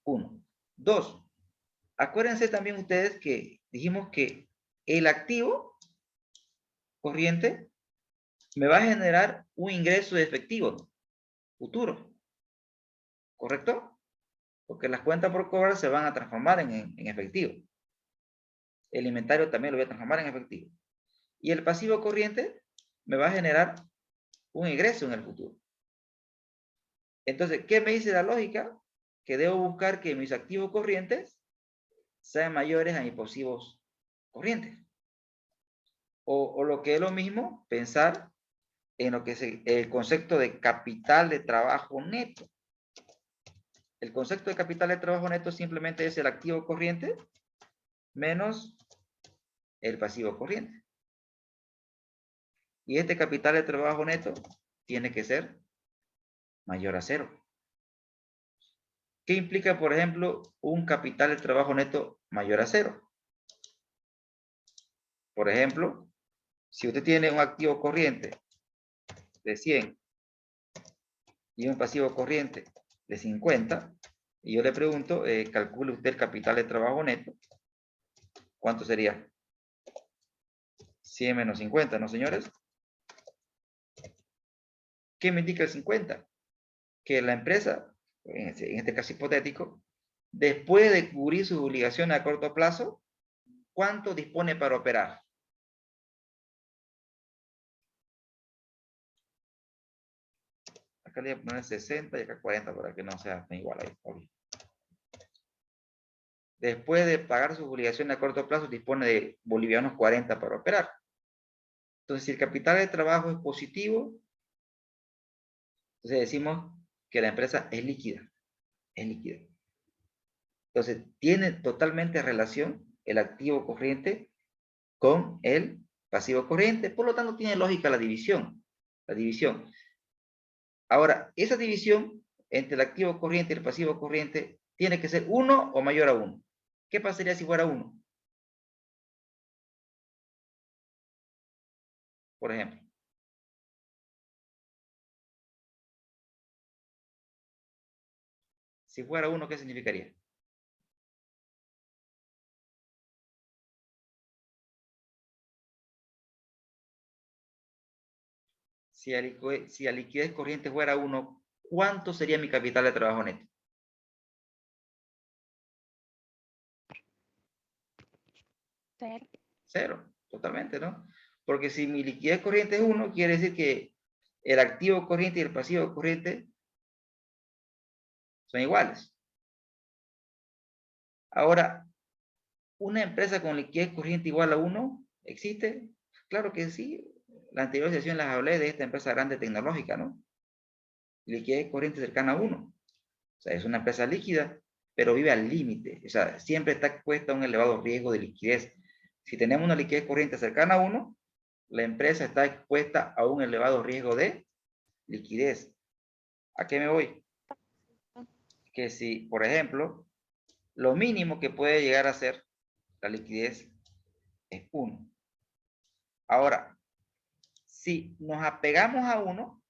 1. 2. Acuérdense también ustedes que dijimos que el activo corriente me va a generar un ingreso de efectivo futuro. ¿Correcto? Porque las cuentas por cobrar se van a transformar en efectivo. El inventario también lo voy a transformar en efectivo. Y el pasivo corriente me va a generar un ingreso en el futuro. Entonces, ¿qué me dice la lógica? Que debo buscar que mis activos corrientes sean mayores a mis pasivos corrientes. O lo que es lo mismo, pensar en lo que es el concepto de capital de trabajo neto. El concepto de capital de trabajo neto simplemente es el activo corriente menos el pasivo corriente. Y este capital de trabajo neto tiene que ser mayor a 0. ¿Qué implica, por ejemplo, un capital de trabajo neto mayor a 0? Por ejemplo, si usted tiene un activo corriente de 100 y un pasivo corriente de 50, y yo le pregunto, calcule usted el capital de trabajo neto, ¿cuánto sería? 100 menos 50, ¿no, señores? ¿Qué me indica el 50? Que la empresa, en este caso hipotético, después de cubrir sus obligaciones a corto plazo, ¿cuánto dispone para operar? Acá le voy a poner 60 y acá 40 para que no sea igual ahí. Después de pagar sus obligaciones a corto plazo, dispone de bolivianos 40 para operar. Entonces, si el capital de trabajo es positivo, entonces decimos que la empresa es líquida. Es líquida. Entonces, tiene totalmente relación el activo corriente con el pasivo corriente. Por lo tanto, tiene lógica la división. La división. Ahora, esa división entre el activo corriente y el pasivo corriente tiene que ser 1 o mayor a 1. ¿Qué pasaría si fuera 1? Por ejemplo. Si fuera 1, ¿qué significaría? Si la liquidez corriente fuera 1, ¿cuánto sería mi capital de trabajo neto? 0. 0, totalmente, ¿no? Porque si mi liquidez corriente es 1, quiere decir que el activo corriente y el pasivo corriente son iguales. Ahora, ¿una empresa con liquidez corriente igual a 1 existe? Claro que sí. La anterior sesión les hablé de esta empresa grande tecnológica, ¿no? Liquidez corriente cercana a 1. O sea, es una empresa líquida, pero vive al límite. O sea, siempre está expuesta a un elevado riesgo de liquidez. Si tenemos una liquidez corriente cercana a 1, la empresa está expuesta a un elevado riesgo de liquidez. ¿A qué me voy? Que si, por ejemplo, lo mínimo que puede llegar a ser la liquidez es 1. Ahora, si nos apegamos a 1,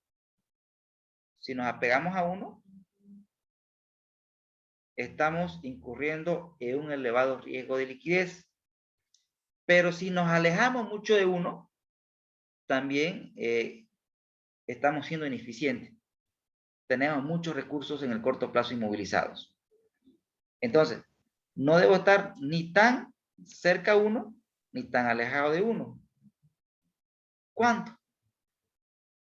estamos incurriendo en un elevado riesgo de liquidez. Pero si nos alejamos mucho de 1, también estamos siendo ineficientes. Tenemos muchos recursos en el corto plazo inmovilizados. Entonces, no debo estar ni tan cerca a 1, ni tan alejado de 1. ¿Cuánto?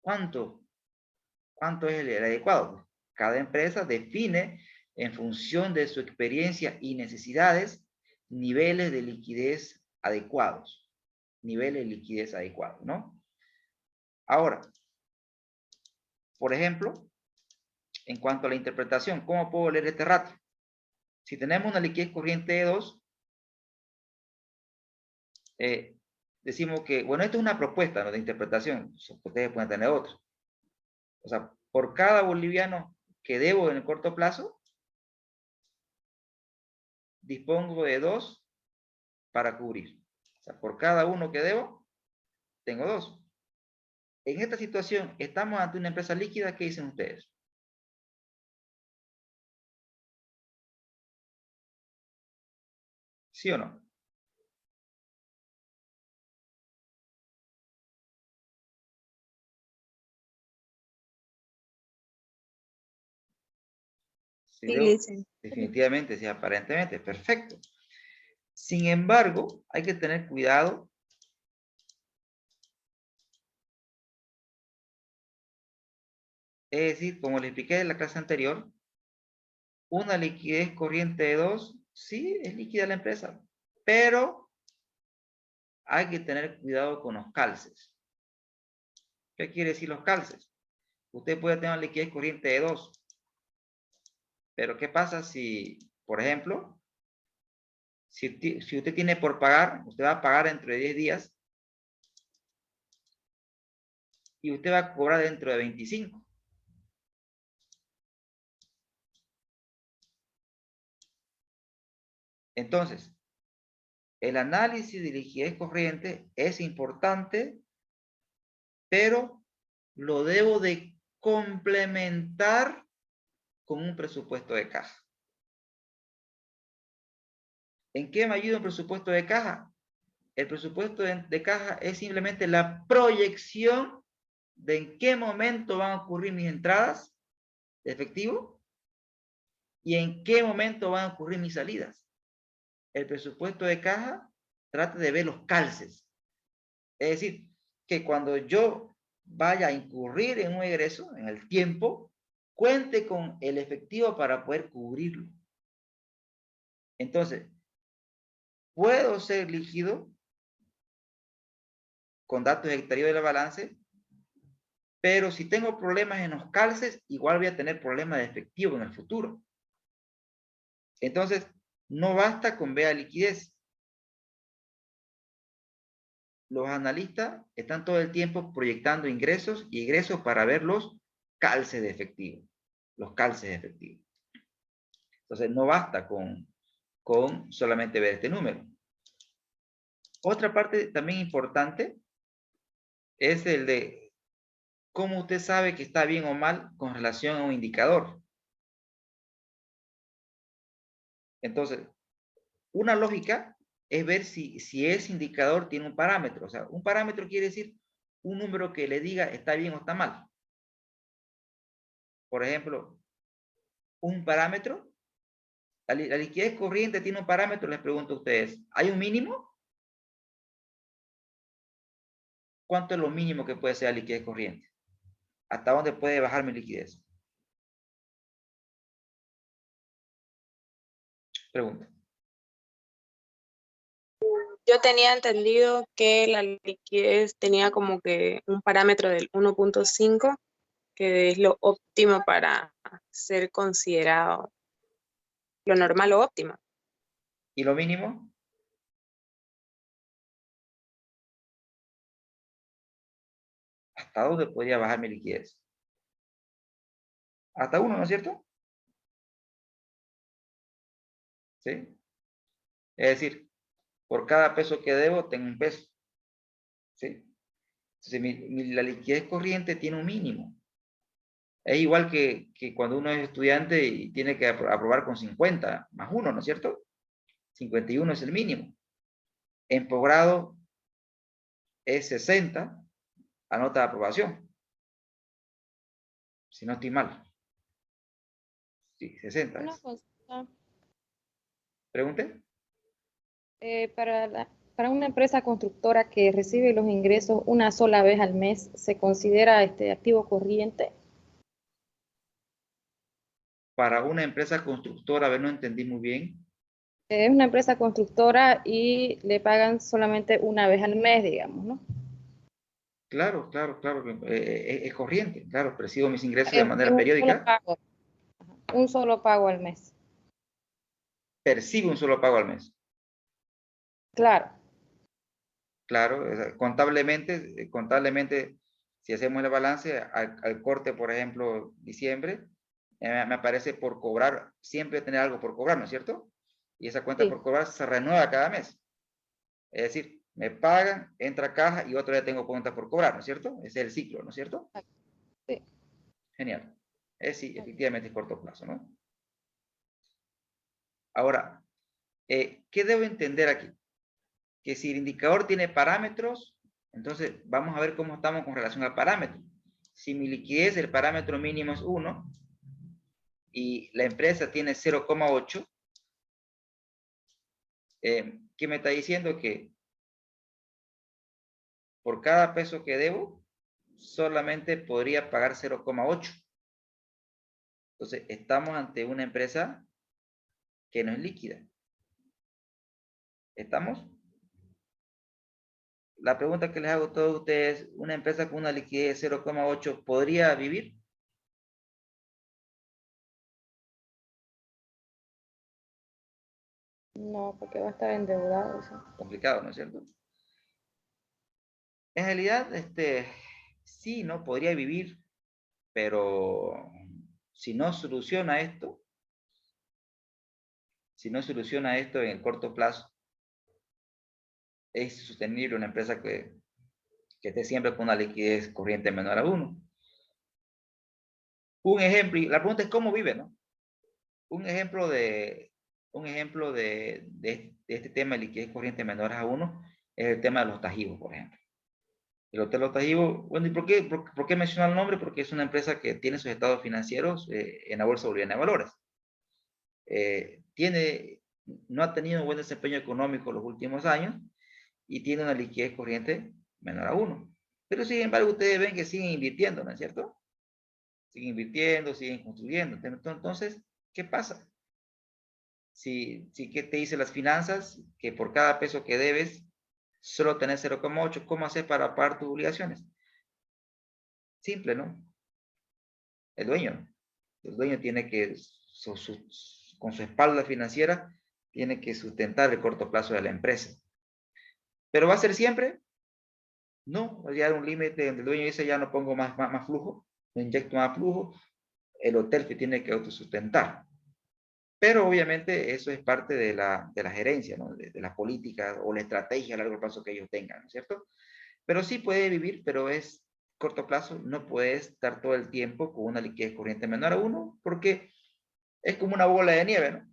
¿Cuánto es el adecuado? Cada empresa define en función de su experiencia y necesidades, niveles de liquidez adecuados. Niveles de liquidez adecuados, ¿no? Ahora, por ejemplo, en cuanto a la interpretación, ¿cómo puedo leer este ratio? Si tenemos una liquidez corriente de 2, decimos que, bueno, esto es una propuesta, ¿no?, de interpretación. Ustedes pueden tener otra. O sea, por cada boliviano que debo en el corto plazo, dispongo de 2 para cubrir. O sea, por cada uno que debo, tengo 2. En esta situación, estamos ante una empresa líquida. ¿Qué dicen ustedes? ¿Sí o no? Sí, definitivamente, sí, aparentemente, perfecto. Sin embargo, hay que tener cuidado. Es decir, como les expliqué en la clase anterior, una liquidez corriente de 2, sí, es líquida la empresa, pero hay que tener cuidado con los calces. ¿Qué quiere decir los calces? Usted puede tener una liquidez corriente de 2, pero ¿qué pasa si, por ejemplo, si usted tiene por pagar, usted va a pagar dentro de 10 días y usted va a cobrar dentro de 25? Entonces, el análisis de liquidez corriente es importante, pero lo debo de complementar con un presupuesto de caja. ¿En qué me ayuda un presupuesto de caja? El presupuesto de caja es simplemente la proyección de en qué momento van a ocurrir mis entradas de efectivo y en qué momento van a ocurrir mis salidas. El presupuesto de caja trata de ver los calces. Es decir, que cuando yo vaya a incurrir en un egreso, en el tiempo, cuente con el efectivo para poder cubrirlo. Entonces, puedo ser líquido con datos hectáreos de la balance, pero si tengo problemas en los calces, igual voy a tener problemas de efectivo en el futuro. Entonces, no basta con ver liquidez. Los analistas están todo el tiempo proyectando ingresos y egresos para ver los calces de efectivo. Los calces de efectivo. Entonces, no basta con solamente ver este número. Otra parte también importante es el de cómo usted sabe que está bien o mal con relación a un indicador. Entonces, una lógica es ver si ese indicador tiene un parámetro. O sea, un parámetro quiere decir un número que le diga está bien o está mal. Por ejemplo, un parámetro. La liquidez corriente tiene un parámetro, les pregunto a ustedes. ¿Hay un mínimo? ¿Cuánto es lo mínimo que puede ser la liquidez corriente? ¿Hasta dónde puede bajar mi liquidez? Pregunta. Yo tenía entendido que la liquidez tenía como que un parámetro del 1.5, que es lo óptimo para ser considerado lo normal o óptimo. ¿Y lo mínimo? ¿Hasta dónde podría bajar mi liquidez? Hasta 1, ¿no es cierto? ¿Sí? Es decir, por cada peso que debo, tengo un peso. ¿Sí? Entonces, la liquidez corriente tiene un mínimo. Es igual que cuando uno es estudiante y tiene que aprobar con 50 más 1, ¿no es cierto? 51 es el mínimo. En posgrado es 60 a nota de aprobación. Si no estoy mal. Sí, 60 Una es. consulta. ¿Pregunte? Para una empresa constructora que recibe los ingresos una sola vez al mes, ¿se considera activo corriente? para una empresa constructora, a ver, no entendí muy bien. Es una empresa constructora y le pagan solamente una vez al mes, digamos, ¿no? Claro, claro, claro, es corriente, claro, percibo mis ingresos de Es manera un solo periódica, pago, un solo pago al mes. percibo un solo pago al mes. Claro, Claro, o sea, contablemente, si hacemos el balance, al corte, por ejemplo, diciembre, me aparece por cobrar, siempre tener algo por cobrar, ¿no es cierto? Y esa cuenta sí, por cobrar se renueva cada mes. Es decir, me pagan, entra a caja y otro día tengo cuenta por cobrar, ¿no es cierto? Ese es el ciclo, ¿no es cierto? sí. Genial. Sí, efectivamente es corto plazo, ¿no? Ahora, ¿qué debo entender aquí? Que si el indicador tiene parámetros, entonces vamos a ver cómo estamos con relación al parámetro. Si mi liquidez, el parámetro mínimo es 1 y la empresa tiene 0,8, ¿qué me está diciendo? Que por cada peso que debo, solamente podría pagar 0,8. Entonces, estamos ante una empresa que no es líquida. ¿Estamos? La pregunta que les hago a todos ustedes, ¿una empresa con una liquidez de 0,8 podría vivir? No, porque va a estar endeudado. ¿Sí? Complicado, ¿no es cierto? En realidad, sí, ¿no? Podría vivir, pero si no soluciona esto, en el corto plazo, es sostenible una empresa que esté siempre con una liquidez corriente menor a 1. Un ejemplo, y la pregunta es cómo vive, ¿no? Un ejemplo de este tema de liquidez corriente menor a 1 es el tema de los Tajivos, por ejemplo. El Hotel Los Tajivos, bueno, ¿y por qué mencionar el nombre? Porque es una empresa que tiene sus estados financieros en la Bolsa Boliviana de Valores. No ha tenido buen desempeño económico los últimos años y tiene una liquidez corriente menor a 1. Pero sin embargo, ustedes ven que siguen invirtiendo, ¿no es cierto? Siguen invirtiendo, siguen construyendo. Entonces, ¿qué pasa? ¿Qué te dice las finanzas? Que por cada peso que debes, solo tenés 0,8. ¿Cómo haces para pagar tus obligaciones? Simple, ¿no? El dueño tiene que, con su espalda financiera, tiene que sustentar el corto plazo de la empresa. ¿Pero va a ser siempre? No, va a llegar un límite donde el dueño dice ya no pongo más flujo, no inyecto más flujo, el hotel que tiene que autosustentar. Pero obviamente eso es parte de la gerencia, ¿no? de la política o la estrategia a largo plazo que ellos tengan, ¿no es cierto? Pero sí puede vivir, pero es corto plazo, no puede estar todo el tiempo con una liquidez corriente menor a 1, porque es como una bola de nieve, ¿no?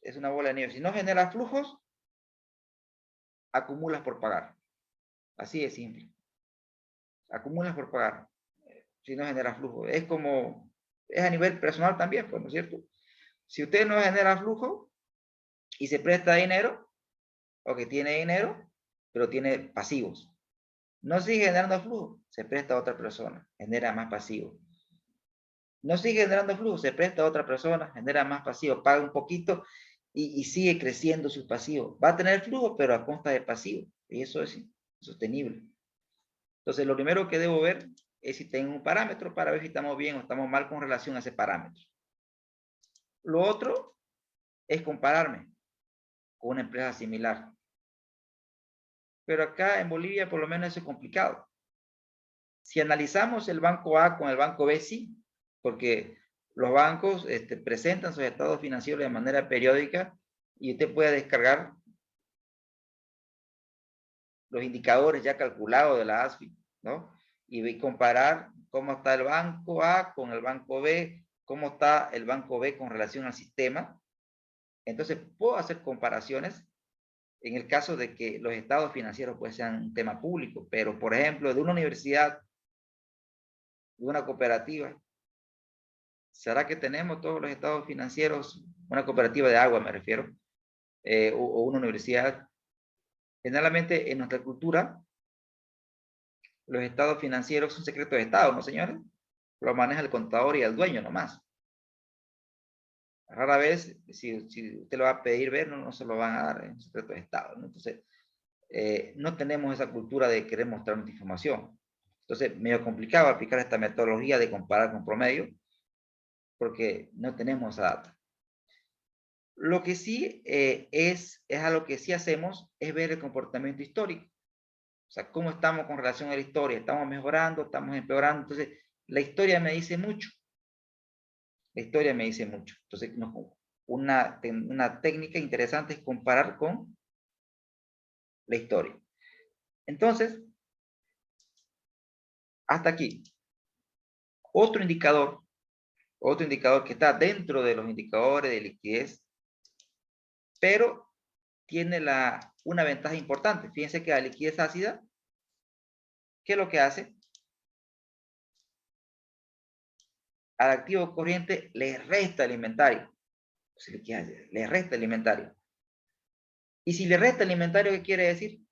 Es una bola de nieve. Si no generas flujos, acumulas por pagar. Así de simple. Acumulas por pagar. Si no generas flujo. Es a nivel personal también, pues, ¿no es cierto? Si usted no genera flujo y se presta dinero, o que tiene dinero, pero tiene pasivos. No sigue generando flujo, se presta a otra persona, genera más pasivo. No sigue generando flujo, se presta a otra persona, genera más pasivo, paga un poquito y sigue creciendo su pasivo. Va a tener flujo, pero a costa de pasivo. Y eso es insostenible. Entonces, lo primero que debo ver es si tengo un parámetro para ver si estamos bien o estamos mal con relación a ese parámetro. Lo otro es compararme con una empresa similar. Pero acá en Bolivia por lo menos eso es complicado. Si analizamos el banco A con el banco B, sí, porque los bancos presentan sus estados financieros de manera periódica y usted puede descargar los indicadores ya calculados de la ASFI, ¿no? Y comparar cómo está el banco A con el banco B, cómo está el banco B con relación al sistema. Entonces, puedo hacer comparaciones en el caso de que los estados financieros pues sean un tema público, pero por ejemplo, de una universidad, de una cooperativa, ¿será que tenemos todos los estados financieros? Una cooperativa de agua me refiero, o una universidad. Generalmente en nuestra cultura, los estados financieros son secretos de estado, ¿no, señores? Lo maneja el contador y el dueño nomás. Rara vez, si usted lo va a pedir ver, no se lo van a dar en secreto de Estado, ¿no? Entonces, no tenemos esa cultura de querer mostrar nuestra información. Entonces, medio complicado aplicar esta metodología de comparar con promedio, porque no tenemos esa data. Lo que sí es algo que sí hacemos, es ver el comportamiento histórico. O sea, cómo estamos con relación a la historia. ¿Estamos mejorando? ¿Estamos empeorando? Entonces, la historia me dice mucho. La historia me dice mucho. Entonces, una técnica interesante es comparar con la historia. Entonces, hasta aquí. Otro indicador que está dentro de los indicadores de liquidez, pero tiene una ventaja importante. Fíjense que la liquidez ácida, ¿qué es lo que hace? Al activo corriente le resta el inventario. Le resta el inventario. Y si le resta el inventario, ¿qué quiere decir?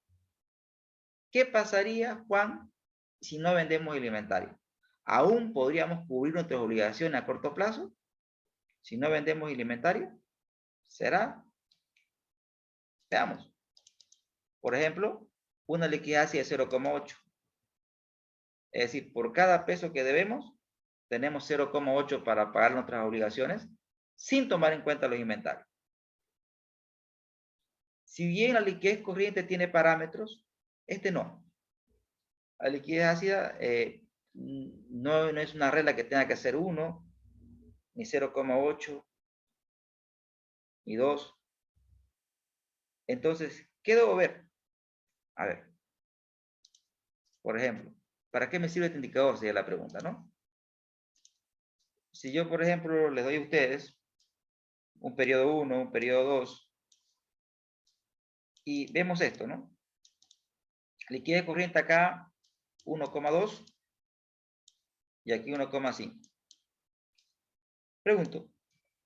¿Qué pasaría, Juan, si no vendemos el inventario? ¿Aún podríamos cubrir nuestras obligaciones a corto plazo? Si no vendemos el inventario, ¿será? Veamos. Por ejemplo, una liquidez ácida de 0,8. Es decir, por cada peso que debemos, tenemos 0,8 para pagar nuestras obligaciones, sin tomar en cuenta los inventarios. Si bien la liquidez corriente tiene parámetros, este no. La liquidez ácida no es una regla que tenga que ser 1, ni 0,8, ni 2. Entonces, ¿qué debo ver? A ver. Por ejemplo, ¿para qué me sirve este indicador? Sería la pregunta, ¿no? Si yo, por ejemplo, les doy a ustedes un periodo 1, un periodo 2, y vemos esto, ¿no? Liquidez corriente acá 1,2 y aquí 1,5. Pregunto,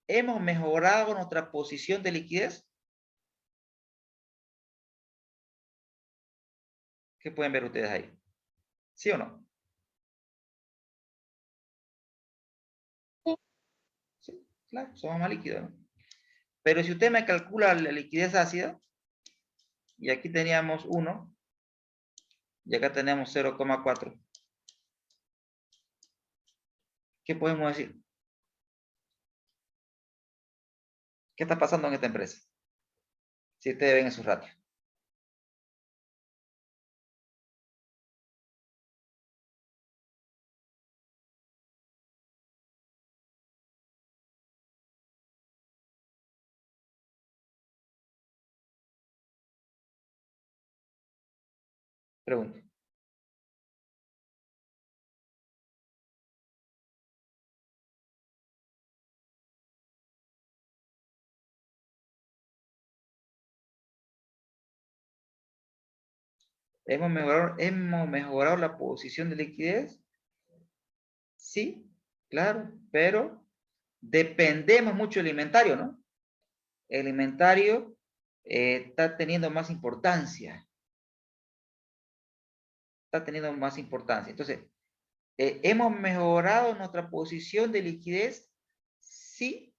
¿hemos mejorado nuestra posición de liquidez? ¿Qué pueden ver ustedes ahí? ¿Sí o no? Sí, claro, somos más líquidos, ¿no? Pero si usted me calcula la liquidez ácida, y aquí teníamos 1, y acá tenemos 0,4. ¿Qué podemos decir? ¿Qué está pasando en esta empresa? Si ustedes ven en sus ratios. Pregunto. ¿Hemos mejorado la posición de liquidez? Sí, claro, pero dependemos mucho del inventario, ¿no? El inventario está teniendo más importancia. Está teniendo más importancia. Entonces, ¿hemos mejorado nuestra posición de liquidez? Sí,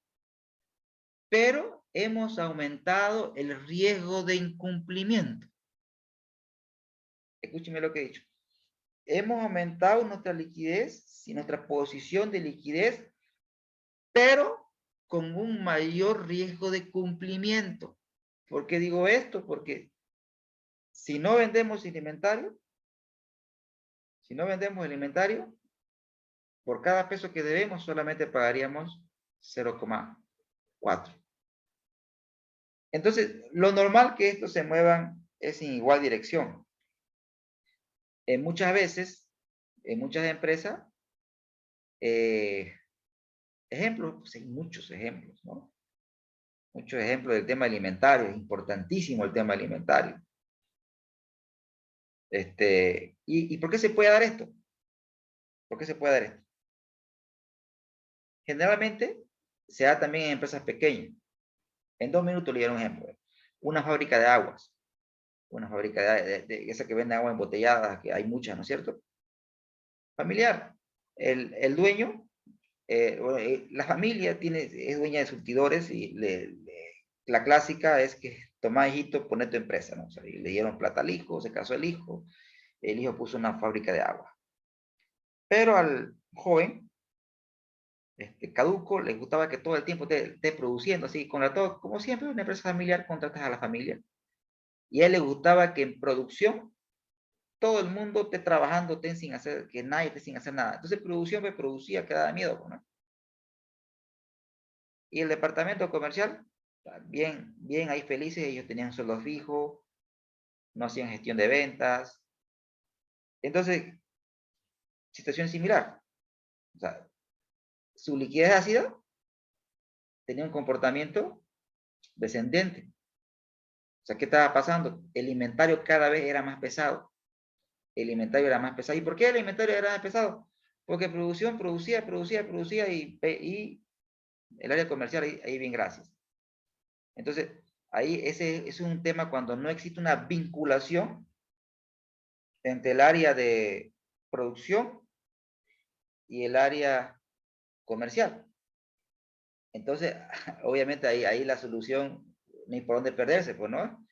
pero hemos aumentado el riesgo de incumplimiento. Escúcheme lo que he dicho. Hemos aumentado nuestra liquidez y nuestra posición de liquidez, pero con un mayor riesgo de cumplimiento. ¿Por qué digo esto? Porque si no vendemos el inventario, por cada peso que debemos solamente pagaríamos 0,4. Entonces, lo normal que estos se muevan es en igual dirección. Muchas veces, en muchas empresas, ejemplos, pues hay muchos ejemplos, ¿no? Muchos ejemplos del tema alimentario, es importantísimo el tema alimentario. ¿Y por qué se puede dar esto? ¿Por qué se puede dar esto? Generalmente se da también en empresas pequeñas. En 2 minutos le doy un ejemplo. Una fábrica de aguas. Una fábrica de esa que vende agua embotellada, que hay muchas, ¿no es cierto? Familiar. El dueño la familia es dueña de surtidores y la clásica es que toma, hijito, pone tu empresa, ¿no? O sea, y le dieron plata al hijo, se casó el hijo puso una fábrica de agua. Pero al joven, caduco, le gustaba que todo el tiempo esté produciendo, así, contrató, como siempre, una empresa familiar, contratas a la familia. Y a él le gustaba que en producción todo el mundo esté trabajando, esté sin hacer, que nadie esté sin hacer nada. Entonces producción me producía, que daba miedo, ¿no? Y el departamento comercial, bien, bien ahí felices, ellos tenían sueldo fijo, no hacían gestión de ventas. Entonces, situación similar. O sea, su liquidez ácida tenía un comportamiento descendente. O sea, ¿qué estaba pasando? El inventario cada vez era más pesado. El inventario era más pesado. ¿Y por qué el inventario era más pesado? Porque producción producía y el área comercial ahí bien, gracias. Entonces, ahí ese es un tema cuando no existe una vinculación entre el área de producción y el área comercial. Entonces, obviamente ahí la solución, ni por dónde perderse, pues, ¿no?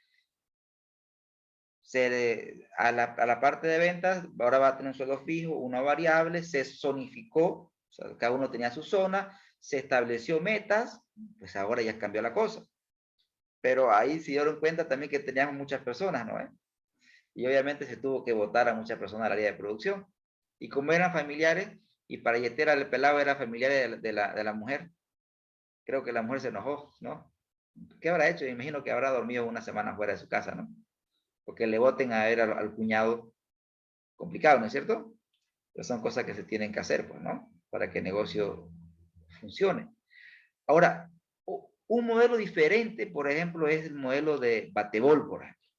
A la parte de ventas, ahora va a tener un sueldo fijo, una variable, se zonificó, o sea, cada uno tenía su zona, se estableció metas, pues ahora ya cambió la cosa. Pero ahí se dieron cuenta también que teníamos muchas personas, ¿no? Y obviamente se tuvo que votar a muchas personas al área de producción. Y como eran familiares, y para Yetera el pelado era familiar de la mujer, creo que la mujer se enojó, ¿no? ¿Qué habrá hecho? Me imagino que habrá dormido una semana fuera de su casa, ¿no? Porque le voten a ver al cuñado, complicado, ¿no es cierto? Pero son cosas que se tienen que hacer, pues, ¿no? Para que el negocio funcione. Ahora, un modelo diferente, por ejemplo, es el modelo de batebol, por ejemplo.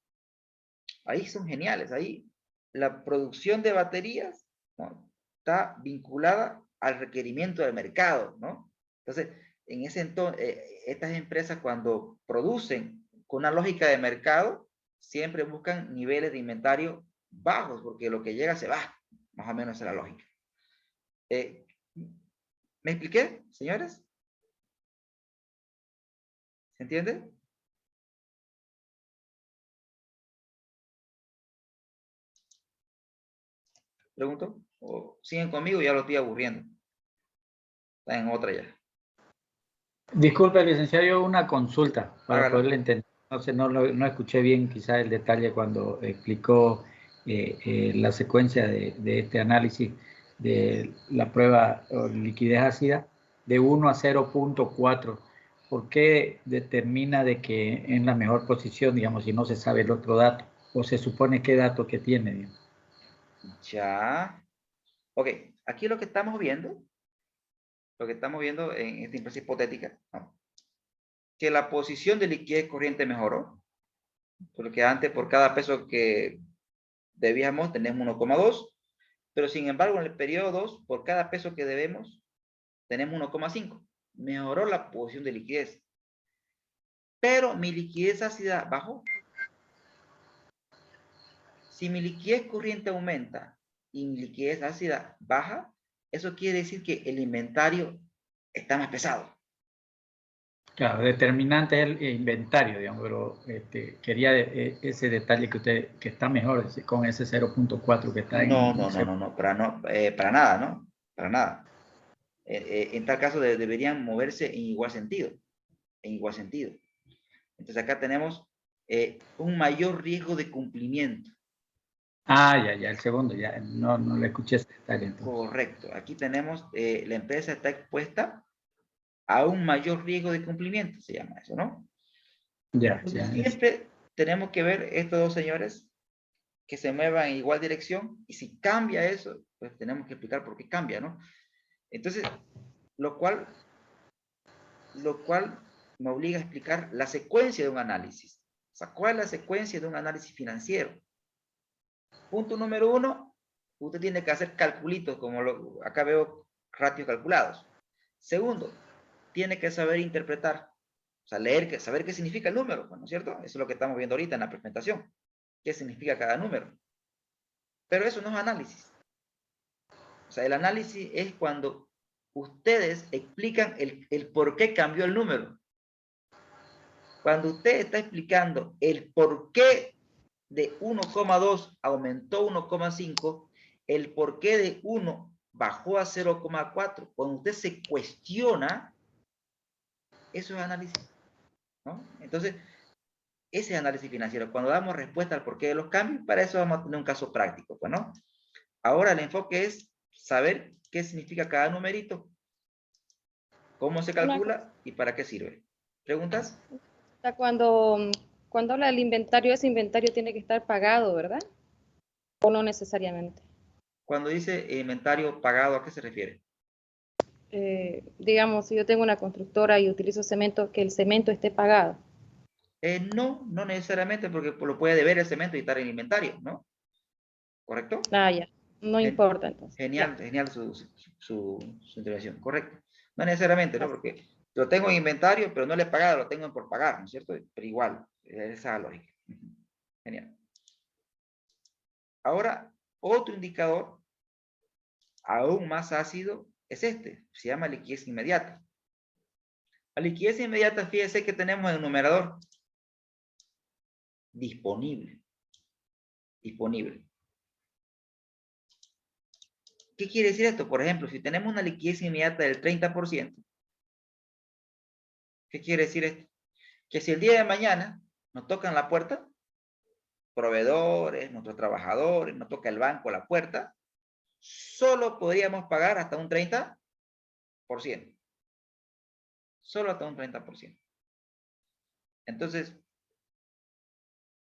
Ahí son geniales, ahí la producción de baterías, ¿no?, está vinculada al requerimiento del mercado, ¿no? Entonces, en ese entonces, estas empresas cuando producen con una lógica de mercado, siempre buscan niveles de inventario bajos, porque lo que llega se va, más o menos es la lógica. ¿Me expliqué, señores? ¿Se entiende? ¿Pregunto? ¿O siguen conmigo? Ya lo estoy aburriendo. Está en otra ya. Disculpe, licenciado, yo una consulta para Hágalo. poderle entender. No sé, no escuché bien quizá el detalle cuando explicó la secuencia de este análisis de la prueba o liquidez ácida de 1 a 0.4. ¿Por qué determina de que en la mejor posición, digamos, si no se sabe el otro dato? ¿O se supone qué dato que tiene, digamos? Ya. Ok, aquí lo que estamos viendo en esta empresa hipotética, ¿no?, que la posición de liquidez corriente mejoró, porque antes por cada peso que debíamos tenemos 1,2, pero sin embargo en el periodo 2, por cada peso que debemos, tenemos 1,5. Mejoró la posición de liquidez. Pero mi liquidez ácida bajó. Si mi liquidez corriente aumenta y mi liquidez ácida baja, eso quiere decir que el inventario está más pesado. Claro, determinante es el inventario, digamos, pero quería ese detalle que está mejor con ese 0.4 que está No, en... para nada, ¿no? Para nada. En tal caso deberían moverse en igual sentido. En igual sentido. Entonces acá tenemos un mayor riesgo de cumplimiento. Ah, ya, el segundo, ya, no le escuché ese detalle. Entonces. Correcto. Aquí tenemos, la empresa está expuesta a un mayor riesgo de cumplimiento, se llama eso, ¿no? Ya, Siempre tenemos que ver estos dos señores que se muevan en igual dirección, y si cambia eso, pues tenemos que explicar por qué cambia, ¿no? Entonces, lo cual me obliga a explicar la secuencia de un análisis. O sea, ¿cuál es la secuencia de un análisis financiero? Punto número 1, usted tiene que hacer calculitos, como acá veo ratios calculados. Segundo, tiene que saber interpretar, o sea, leer, saber qué significa el número, ¿no es cierto? Eso es lo que estamos viendo ahorita en la presentación. ¿Qué significa cada número? Pero eso no es análisis. O sea, el análisis es cuando ustedes explican el por qué cambió el número. Cuando usted está explicando el por qué de 1,2 aumentó 1,5, el por qué de 1 bajó a 0,4, cuando usted se cuestiona, eso es análisis, ¿no? Entonces, ese es análisis financiero. Cuando damos respuesta al porqué de los cambios, para eso vamos a tener un caso práctico, pues, ¿no? Ahora el enfoque es saber qué significa cada numerito, cómo se calcula y para qué sirve. ¿Preguntas? Cuando habla del inventario, ese inventario tiene que estar pagado, ¿verdad? ¿O no necesariamente? Cuando dice inventario pagado, ¿a qué se refiere? Digamos, si yo tengo una constructora y utilizo cemento, que el cemento esté pagado. No necesariamente, porque lo puede deber el cemento y estar en el inventario, ¿no? ¿Correcto? Ah, ya. No importa entonces. Genial, Ya. genial su intervención, correcto. No necesariamente, ¿no? Así. Porque lo tengo en inventario, pero no le he pagado, lo tengo por pagar, ¿no es cierto? Pero igual, esa es la lógica. Genial. Ahora, otro indicador aún más ácido es este, se llama liquidez inmediata. La liquidez inmediata, fíjese que tenemos en el numerador disponible. Disponible. ¿Qué quiere decir esto? Por ejemplo, si tenemos una liquidez inmediata del 30%, ¿qué quiere decir esto? Que si el día de mañana nos tocan la puerta, proveedores, nuestros trabajadores, nos toca el banco la puerta, solo podríamos pagar hasta un 30%. Solo hasta un 30%. Entonces,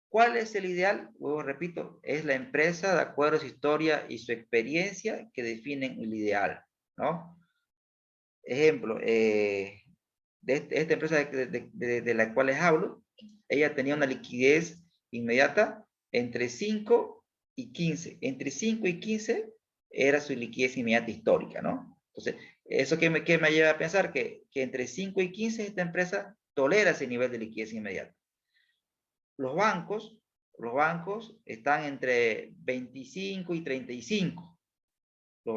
¿cuál es el ideal? Luego repito, es la empresa, de acuerdo a su historia y su experiencia, que definen el ideal, ¿no? Ejemplo, esta empresa de la cual les hablo, ella tenía una liquidez inmediata entre 5 y 15. Entre 5 y 15 era su liquidez inmediata histórica, ¿no? Entonces, ¿eso qué me lleva a pensar? Que entre 5 y 15 esta empresa tolera ese nivel de liquidez inmediata. Los bancos están entre 25 y 35,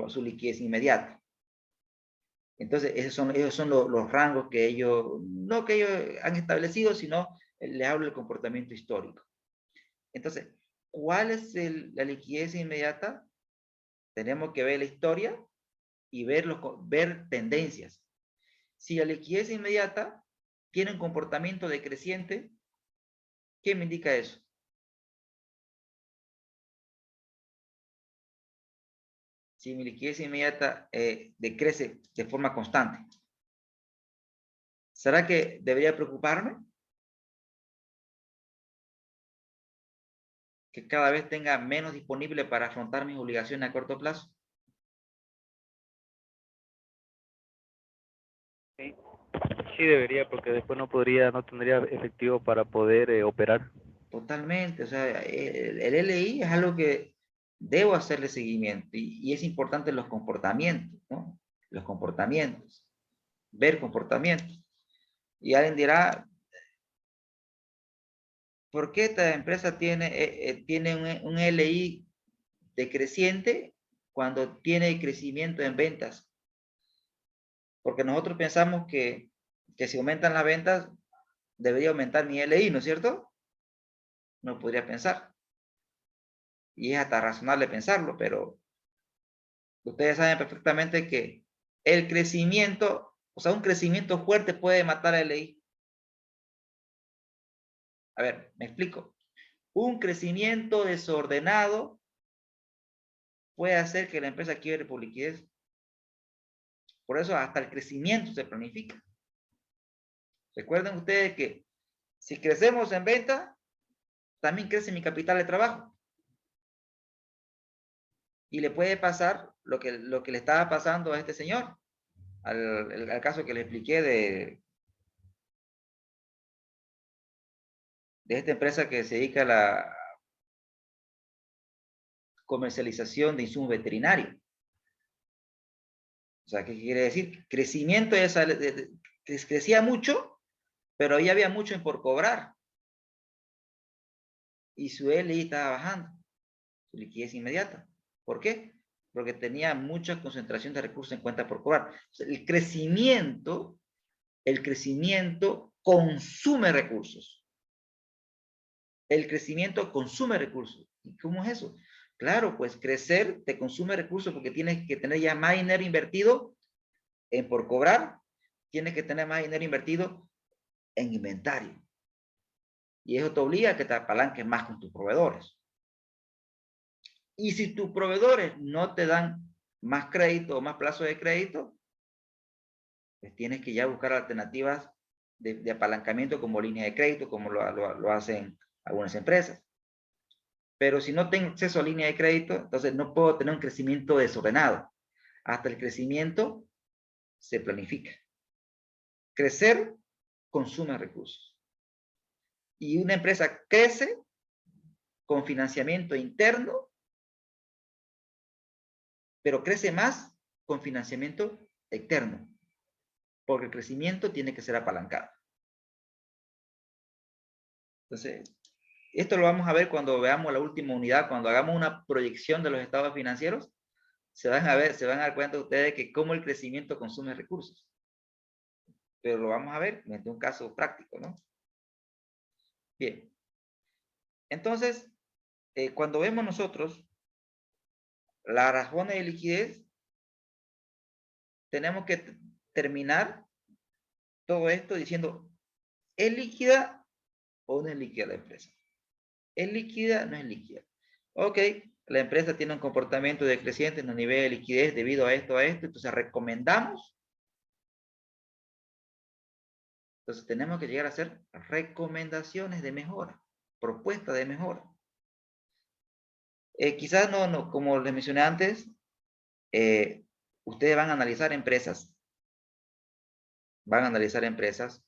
su liquidez inmediata. Entonces, esos son los rangos que ellos, no que ellos han establecido, sino les hablo del comportamiento histórico. Entonces, ¿cuál es la liquidez inmediata? Tenemos que ver la historia y ver tendencias. Si la liquidez inmediata tiene un comportamiento decreciente, ¿qué me indica eso? Si mi liquidez inmediata decrece de forma constante, ¿será que debería preocuparme? Que cada vez tenga menos disponible para afrontar mis obligaciones a corto plazo. Sí debería, porque después no tendría efectivo para poder operar. Totalmente, o sea, el LI es algo que debo hacerle seguimiento y es importante los comportamientos, ¿no? Los comportamientos, ver comportamientos. Y alguien dirá, ¿por qué esta empresa tiene un LI decreciente cuando tiene crecimiento en ventas? Porque nosotros pensamos que si aumentan las ventas, debería aumentar mi LI, ¿no es cierto? No podría pensar. Y es hasta razonable pensarlo, pero ustedes saben perfectamente que el crecimiento, o sea, un crecimiento fuerte puede matar a LI. A ver, me explico. Un crecimiento desordenado puede hacer que la empresa quiebre por liquidez. Por eso hasta el crecimiento se planifica. Recuerden ustedes que si crecemos en venta, también crece mi capital de trabajo. Y le puede pasar lo que le estaba pasando a este señor, al caso que le expliqué de esta empresa que se dedica a la comercialización de insumos veterinarios. O sea, ¿qué quiere decir? Crecimiento crecía mucho, pero ahí había mucho en por cobrar. Y su LI estaba bajando, su liquidez inmediata. ¿Por qué? porque tenía mucha concentración de recursos en cuenta por cobrar. O sea, el crecimiento consume recursos. El crecimiento consume recursos. ¿Y cómo es eso? Claro, pues crecer te consume recursos porque tienes que tener ya más dinero invertido en por cobrar, tienes que tener más dinero invertido en inventario. Y eso te obliga a que te apalanques más con tus proveedores. Y si tus proveedores no te dan más crédito o más plazo de crédito, pues tienes que ya buscar alternativas de apalancamiento como línea de crédito, como lo hacen algunas empresas. Pero si no tengo acceso a línea de crédito, entonces no puedo tener un crecimiento desordenado. Hasta el crecimiento se planifica. Crecer consume recursos. Y una empresa crece con financiamiento interno, pero crece más con financiamiento externo, porque el crecimiento tiene que ser apalancado. Entonces, esto lo vamos a ver cuando veamos la última unidad, cuando hagamos una proyección de los estados financieros, se van a dar cuenta ustedes que cómo el crecimiento consume recursos. Pero lo vamos a ver mediante un caso práctico, ¿no? Bien. Entonces, cuando vemos nosotros las razones de liquidez, tenemos que terminar todo esto diciendo, ¿es líquida o no es líquida la empresa? ¿Es líquida o no es líquida? Ok, la empresa tiene un comportamiento decreciente en el nivel de liquidez debido a esto, entonces recomendamos. Entonces tenemos que llegar a hacer recomendaciones de mejora, propuestas de mejora. Quizás no, como les mencioné antes, ustedes van a analizar empresas. Van a analizar empresas.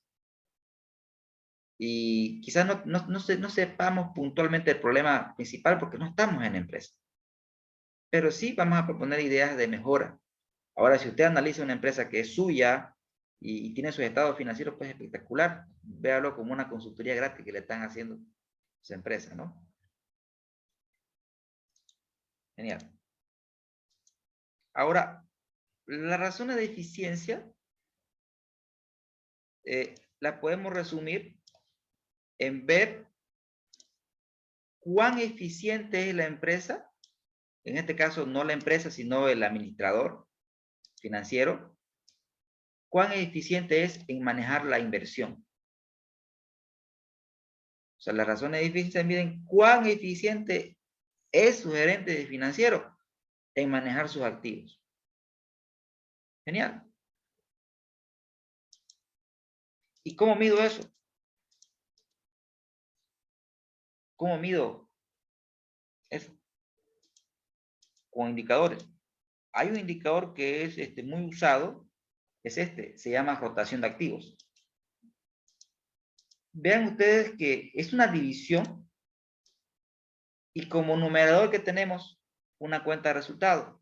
Y quizás no sepamos puntualmente el problema principal porque no estamos en la empresa. Pero sí vamos a proponer ideas de mejora. Ahora, si usted analiza una empresa que es suya y tiene sus estados financieros, pues espectacular. Véalo como una consultoría gratis que le están haciendo a esa empresa, ¿no? Genial. Ahora, las razones de eficiencia la podemos resumir en ver cuán eficiente es la empresa, en este caso no la empresa, sino el administrador financiero, cuán eficiente es en manejar la inversión. O sea, las razones de eficiencia miden cuán eficiente es su gerente financiero en manejar sus activos. Genial. ¿Y cómo mido eso? ¿Cómo mido eso? Con indicadores. Hay un indicador que es muy usado, es se llama rotación de activos. Vean ustedes que es una división y como numerador que tenemos una cuenta de resultados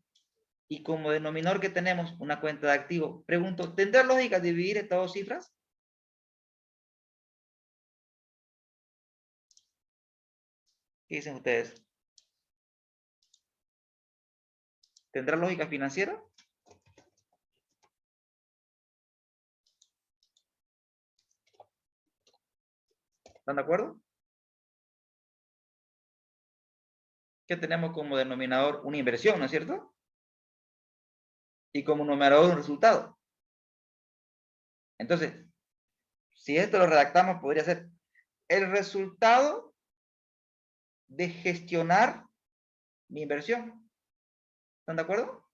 y como denominador que tenemos una cuenta de activos. Pregunto, ¿tendrá lógica dividir estas dos cifras? ¿Qué dicen ustedes? ¿Tendrá lógica financiera? ¿Están de acuerdo? ¿Qué tenemos como denominador? Una inversión, ¿no es cierto? Y como numerador un resultado. Entonces, si esto lo redactamos, podría ser el resultado de gestionar mi inversión. ¿Están de acuerdo?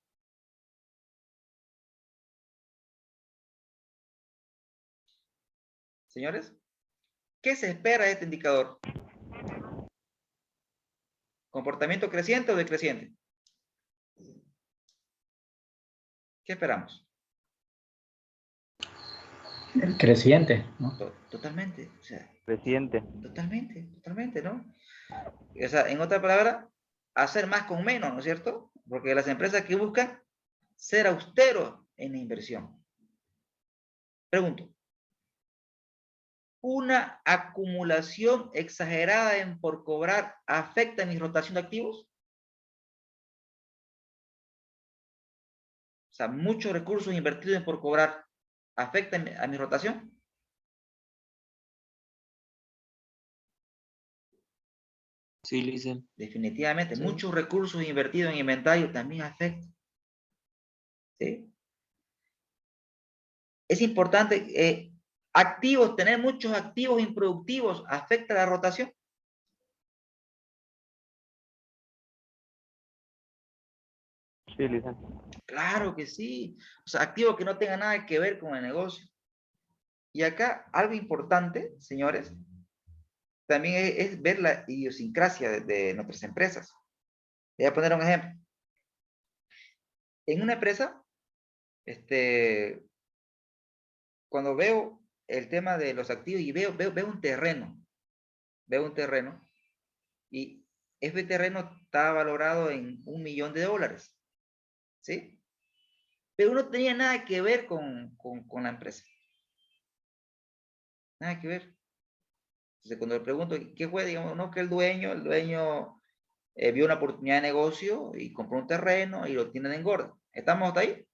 Señores, ¿qué se espera de este indicador? ¿Comportamiento creciente o decreciente? ¿Qué esperamos? El creciente, ¿no? Totalmente. O sea, Creciente. Totalmente, ¿no? O sea, en otra palabra, hacer más con menos, ¿no es cierto? Porque las empresas que buscan ser austeros en la inversión. Pregunto, ¿una acumulación exagerada en por cobrar afecta mi rotación de activos? sea, muchos recursos invertidos por cobrar, ¿afecta a mi rotación? Sí, Lice. Definitivamente, Sí. muchos recursos invertidos en inventario también afectan. ¿Sí? Es importante, activos, tener muchos activos improductivos, ¿afecta la rotación? Sí, Lice. Claro que sí. O sea, activos que no tengan nada que ver con el negocio. Y acá, algo importante, señores, también es ver la idiosincrasia de nuestras empresas. Voy a poner un ejemplo. En una empresa, cuando veo el tema de los activos y veo un terreno, y ese terreno está valorado en $1.000.000, ¿sí? Pero no tenía nada que ver con la empresa. Nada que ver. Entonces, cuando le pregunto, ¿qué fue? Digamos, no, que el dueño vio una oportunidad de negocio y compró un terreno y lo tienen en Gorda. ¿Estamos hasta ahí?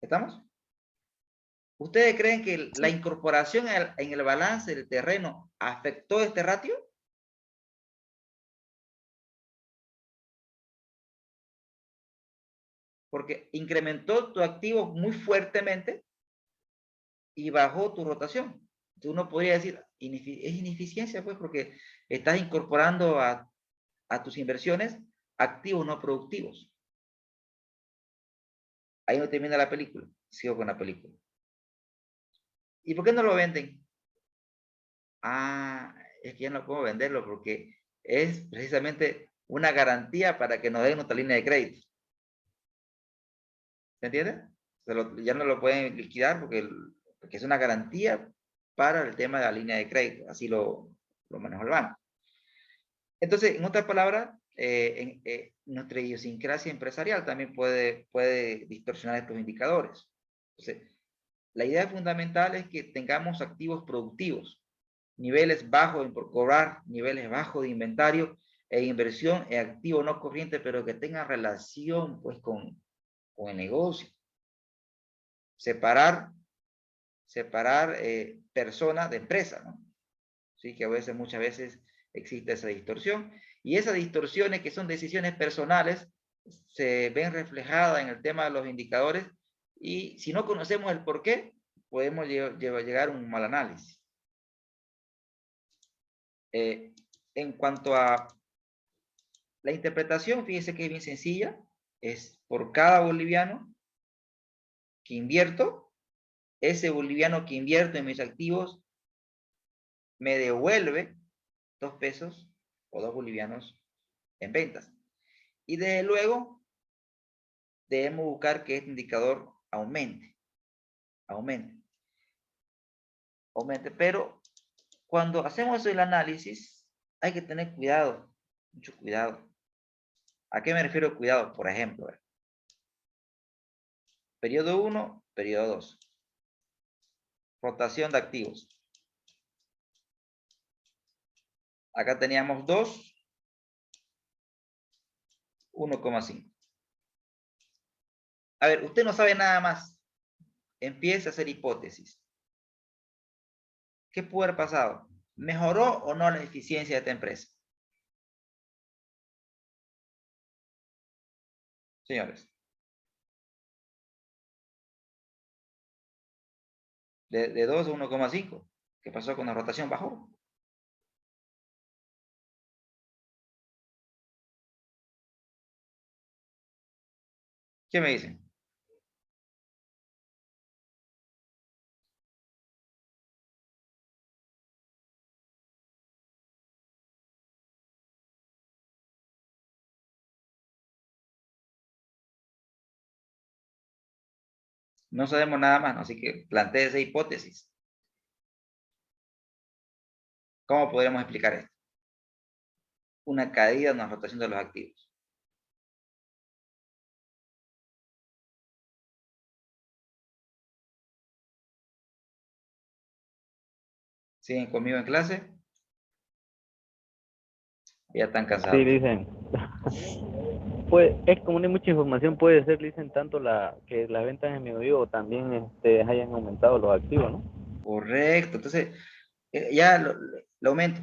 ¿Estamos? ¿Ustedes creen que la incorporación en el balance del terreno afectó este ratio? Porque incrementó tu activo muy fuertemente y bajó tu rotación. Entonces uno podría decir, es ineficiencia, pues, porque estás incorporando a tus inversiones activos no productivos. Ahí no termina la película. Sigo con la película. ¿Y por qué no lo venden? Ah, es que ya no puedo venderlo porque es precisamente una garantía para que nos den nuestra línea de crédito. ¿Se entiende? Ya no lo pueden liquidar porque es una garantía para el tema de la línea de crédito. Así lo maneja el banco. Entonces, en otras palabras, nuestra idiosincrasia empresarial también puede distorsionar estos indicadores. Entonces, la idea fundamental es que tengamos activos productivos, niveles bajos por cobrar, niveles bajos de inventario e inversión en activo no corriente, pero que tengan relación pues con el negocio. Separar personas de empresa, ¿no? Sí, que muchas veces existe esa distorsión. Y esas distorsiones que son decisiones personales se ven reflejadas en el tema de los indicadores y si no conocemos el por qué, podemos llegar a un mal análisis. En cuanto a la interpretación, fíjense que es bien sencilla. Es por cada boliviano que invierto, ese boliviano que invierto en mis activos me devuelve 2 pesos o 2 bolivianos en ventas. Y desde luego, debemos buscar que este indicador aumente. Pero cuando hacemos el análisis, hay que tener cuidado, mucho cuidado. ¿A qué me refiero cuidado? Por ejemplo, periodo 1, periodo 2. Rotación de activos. Acá teníamos 2, 1,5. A ver, usted no sabe nada más. Empieza a hacer hipótesis. ¿Qué pudo haber pasado? ¿Mejoró o no la eficiencia de esta empresa? Señores. De 2 a 1,5. ¿Qué pasó con la rotación? Bajó. ¿Qué me dicen? No sabemos nada más, ¿no? Así que plantee esa hipótesis. ¿Cómo podríamos explicar esto? Una caída en la rotación de los activos. ¿Siguen conmigo en clase? Ya están cansados. Sí, dicen. Pues es como no hay mucha información, puede ser, dicen, tanto que las ventas en MIOIO o también hayan aumentado los activos, ¿no? Correcto. Entonces, ya lo aumento.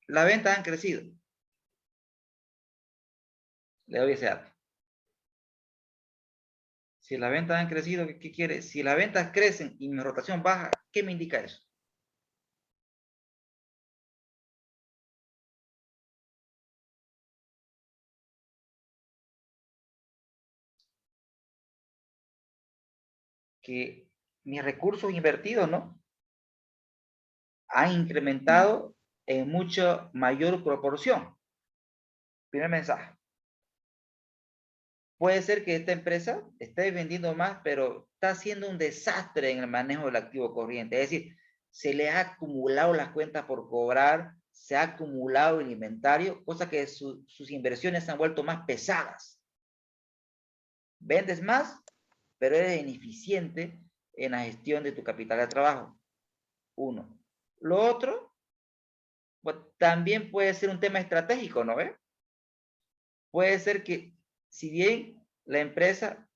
Las ventas han crecido. Le doy ese dato. Si las ventas han crecido, ¿qué quiere? Si las ventas crecen y mi rotación baja, ¿qué me indica eso? Que mis recursos invertidos, ¿no? Han incrementado en mucha mayor proporción. Primer mensaje. Puede ser que esta empresa esté vendiendo más, pero está haciendo un desastre en el manejo del activo corriente. Es decir, se le ha acumulado las cuentas por cobrar, se ha acumulado el inventario, cosa que sus inversiones se han vuelto más pesadas. Vendes más, pero eres ineficiente en la gestión de tu capital de trabajo. Uno. Lo otro, pues, también puede ser un tema estratégico, ¿no ve? Puede ser que, si bien la empresa,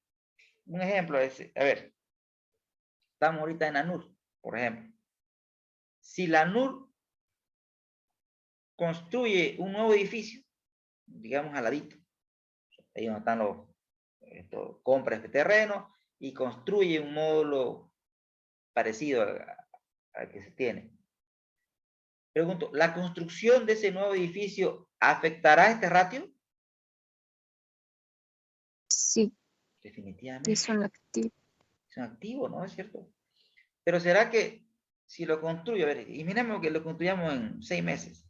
un ejemplo es, a ver, estamos ahorita en ANUR, por ejemplo. Si la ANUR construye un nuevo edificio, digamos al ladito, ahí donde están compra este terreno y construye un módulo parecido al que se tiene. Pregunto, ¿la construcción de ese nuevo edificio afectará este ratio? Sí, Definitivamente. es un activo. Es un activo, ¿no? Es cierto. Pero ¿será que si lo construyo, a ver, imaginemos que lo construyamos en 6 meses,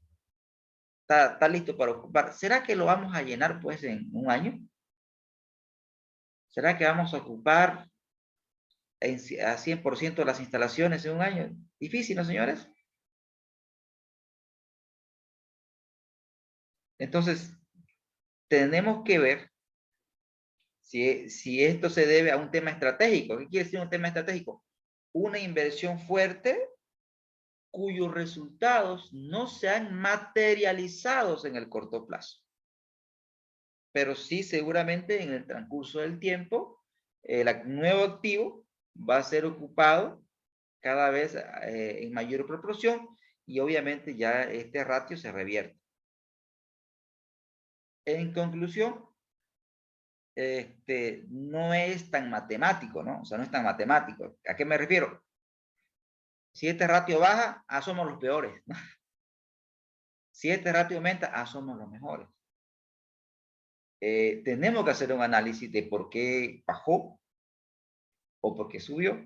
está listo para ocupar, ¿será que lo vamos a llenar pues en un año? ¿Será que vamos a ocupar a 100% las instalaciones en un año? Difícil, ¿no, señores? Entonces, tenemos que ver si esto se debe a un tema estratégico. ¿Qué quiere decir un tema estratégico? Una inversión fuerte cuyos resultados no se han materializado en el corto plazo. Pero sí, seguramente en el transcurso del tiempo, el nuevo activo va a ser ocupado cada vez en mayor proporción y obviamente ya este ratio se revierte. En conclusión, no es tan matemático, ¿no? O sea, no es tan matemático. ¿A qué me refiero? Si este ratio baja, somos los peores. Si este ratio aumenta, somos los mejores. Tenemos que hacer un análisis de por qué bajó o por qué subió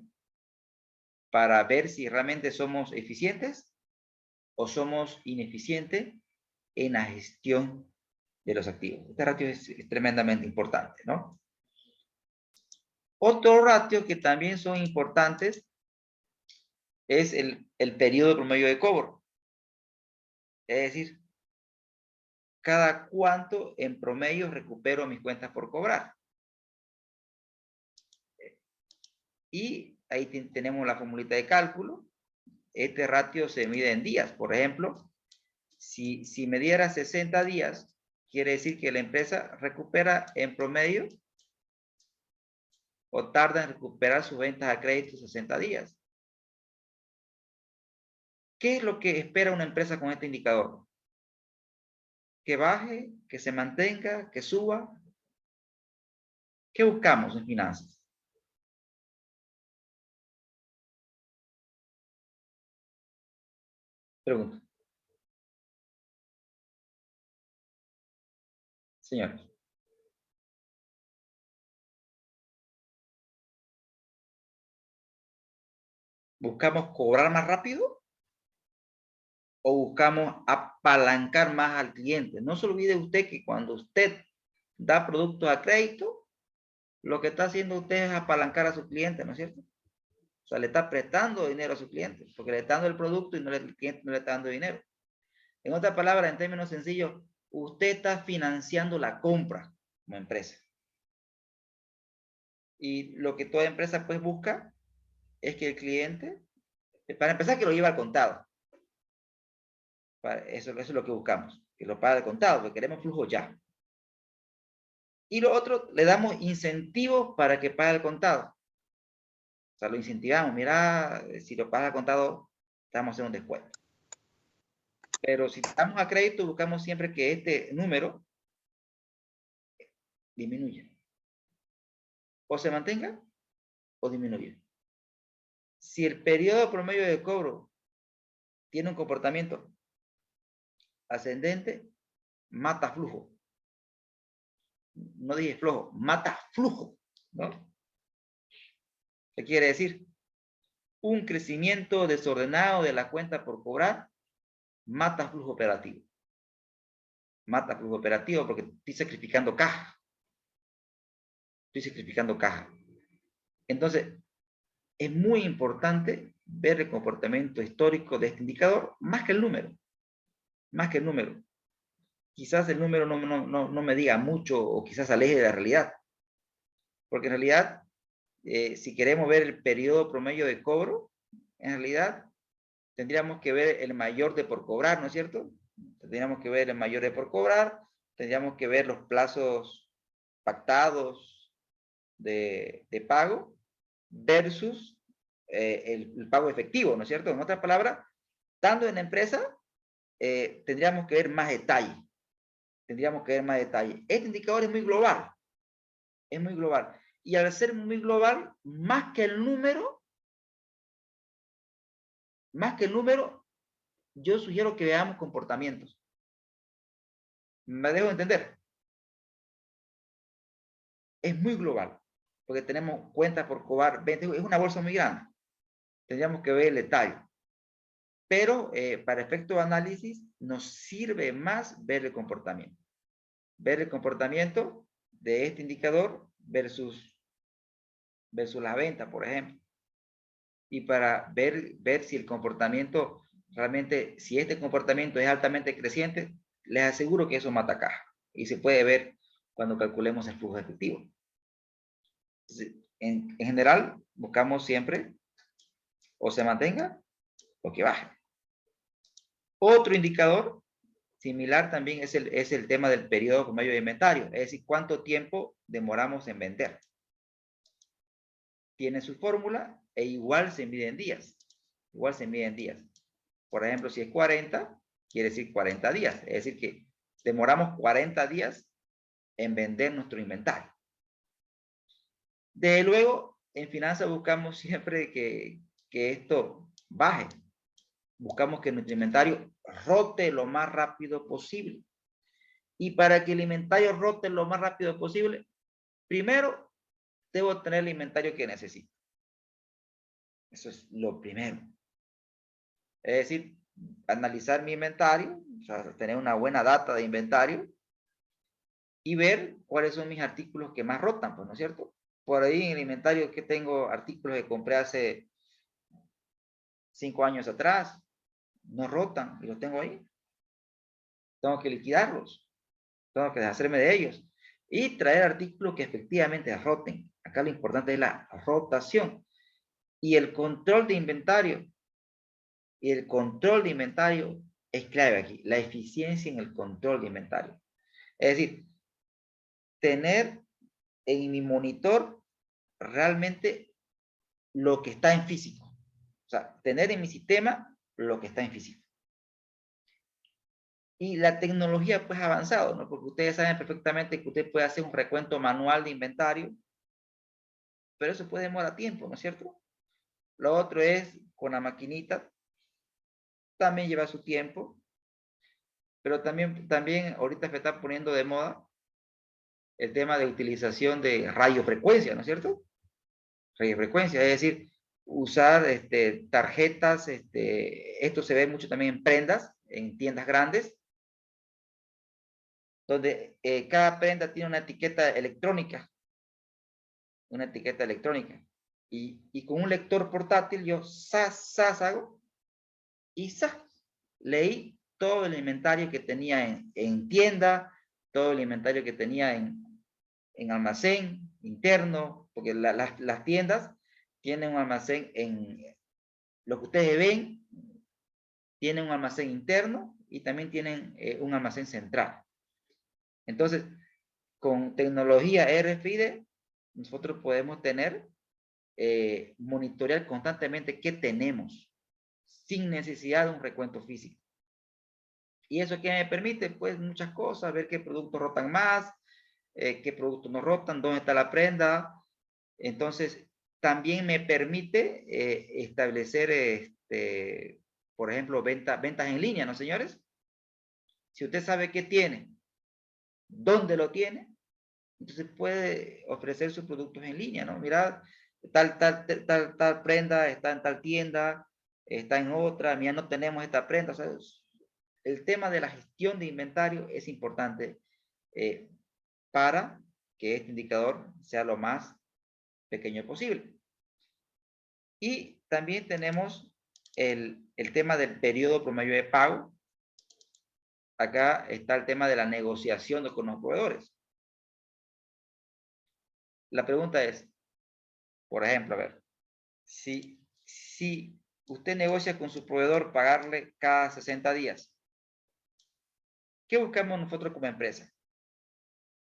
para ver si realmente somos eficientes o somos ineficientes en la gestión de los activos. Este ratio es tremendamente importante, ¿no? Otro ratio que también son importantes es el periodo promedio de cobro. Es decir, cada cuánto en promedio recupero mis cuentas por cobrar. Y ahí tenemos la formulita de cálculo. Este ratio se mide en días. Por ejemplo, si me diera 60 días, quiere decir que la empresa recupera en promedio o tarda en recuperar sus ventas a crédito 60 días. ¿Qué es lo que espera una empresa con este indicador? Que baje, que se mantenga, que suba. ¿Qué buscamos en finanzas? Pregunto. Señores. ¿Buscamos cobrar más rápido? ¿O buscamos apalancar más al cliente? No se olvide usted que cuando usted da productos a crédito, lo que está haciendo usted es apalancar a su cliente, ¿no es cierto? O sea, le está prestando dinero a su cliente, porque le está dando el producto y el cliente no le está dando dinero. En otras palabras, en términos sencillos, usted está financiando la compra como empresa. Y lo que toda empresa pues busca es que el cliente, para empezar, que lo lleve al contado. Eso es lo que buscamos, que lo pague al contado, porque queremos flujo ya. Y lo otro, le damos incentivos para que pague al contado. O sea, lo incentivamos. Mira, si lo paga al contado, estamos haciendo un descuento. Pero si estamos a crédito, buscamos siempre que este número disminuya. O se mantenga o disminuya. Si el periodo promedio de cobro tiene un comportamiento ascendente, mata flujo. No dije flojo, mata flujo, ¿no? ¿Qué quiere decir? Un crecimiento desordenado de la cuenta por cobrar mata flujo operativo. Mata flujo operativo porque estoy sacrificando caja. Estoy sacrificando caja. Entonces, es muy importante ver el comportamiento histórico de este indicador más que el número. Más que el número. Quizás el número no me diga mucho o quizás aleje de la realidad. Porque en realidad, si queremos ver el periodo promedio de cobro, en realidad tendríamos que ver el mayor de por cobrar, ¿no es cierto? Tendríamos que ver el mayor de por cobrar, tendríamos que ver los plazos pactados de pago versus el pago efectivo, ¿no es cierto? En otras palabras, estando en la empresa, tendríamos que ver más detalle. Tendríamos que ver más detalle. Este indicador es muy global. Es muy global. Y al ser muy global, más que el número, yo sugiero que veamos comportamientos. ¿Me dejo entender? Es muy global, porque tenemos cuentas por cobrar, es una bolsa muy grande. Tendríamos que ver el detalle. Pero para efecto de análisis, nos sirve más ver el comportamiento. Ver el comportamiento de este indicador versus la venta, por ejemplo. Y para ver si el comportamiento realmente, si este comportamiento es altamente creciente, les aseguro que eso mata caja. Y se puede ver cuando calculemos el flujo efectivo. Entonces, en general, buscamos siempre o se mantenga o que baje. Otro indicador similar también es el tema del periodo promedio de inventario, es decir, cuánto tiempo demoramos en vender. Tiene su fórmula e igual se mide en días. Igual se mide en días. Por ejemplo, si es 40, quiere decir 40 días. Es decir, que demoramos 40 días en vender nuestro inventario. De luego, en finanzas buscamos siempre que esto baje. Buscamos que nuestro inventario rote lo más rápido posible. Y para que el inventario rote lo más rápido posible, primero debo tener el inventario que necesito. Eso es lo primero. Es decir, analizar mi inventario, o sea, tener una buena data de inventario y ver cuáles son mis artículos que más rotan, pues, ¿no es cierto? Por ahí en el inventario que tengo artículos que compré hace 5 años atrás, no rotan y los tengo ahí. Tengo que liquidarlos. Tengo que deshacerme de ellos. Y traer artículos que efectivamente roten. Acá lo importante es la rotación. Y el control de inventario. Y el control de inventario es clave aquí. La eficiencia en el control de inventario. Es decir, tener en mi monitor realmente lo que está en físico. O sea, tener en mi sistema lo que está en físico. Y la tecnología pues ha avanzado, ¿no? Porque ustedes saben perfectamente que usted puede hacer un recuento manual de inventario, pero eso puede demorar tiempo, ¿no es cierto? Lo otro es con la maquinita, también lleva su tiempo, pero también ahorita se está poniendo de moda el tema de utilización de radiofrecuencia, ¿no es cierto? Radiofrecuencia, es decir, usar tarjetas, esto se ve mucho también en prendas, en tiendas grandes, donde cada prenda tiene una etiqueta electrónica. Una etiqueta electrónica. Y con un lector portátil yo hago y leí todo el inventario que tenía en tienda, todo el inventario que tenía en almacén interno, porque las tiendas tienen un almacén lo que ustedes ven, tienen un almacén interno y también tienen un almacén central. Entonces, con tecnología RFID, nosotros podemos tener, monitorear constantemente qué tenemos, sin necesidad de un recuento físico. ¿Y eso qué me permite? Pues muchas cosas, ver qué productos rotan más, qué productos no rotan, dónde está la prenda. Entonces, también me permite establecer, por ejemplo, ventas en línea, ¿no, señores? Si usted sabe qué tiene, dónde lo tiene, entonces puede ofrecer sus productos en línea, ¿no? Mira, tal prenda está en tal tienda, está en otra, mira, no tenemos esta prenda. O sea, el tema de la gestión de inventario es importante para que este indicador sea lo más pequeño posible. Y también tenemos el tema del periodo promedio de pago. Acá está el tema de la negociación con los proveedores. La pregunta es, por ejemplo, a ver, si usted negocia con su proveedor pagarle cada 60 días, ¿qué buscamos nosotros como empresa?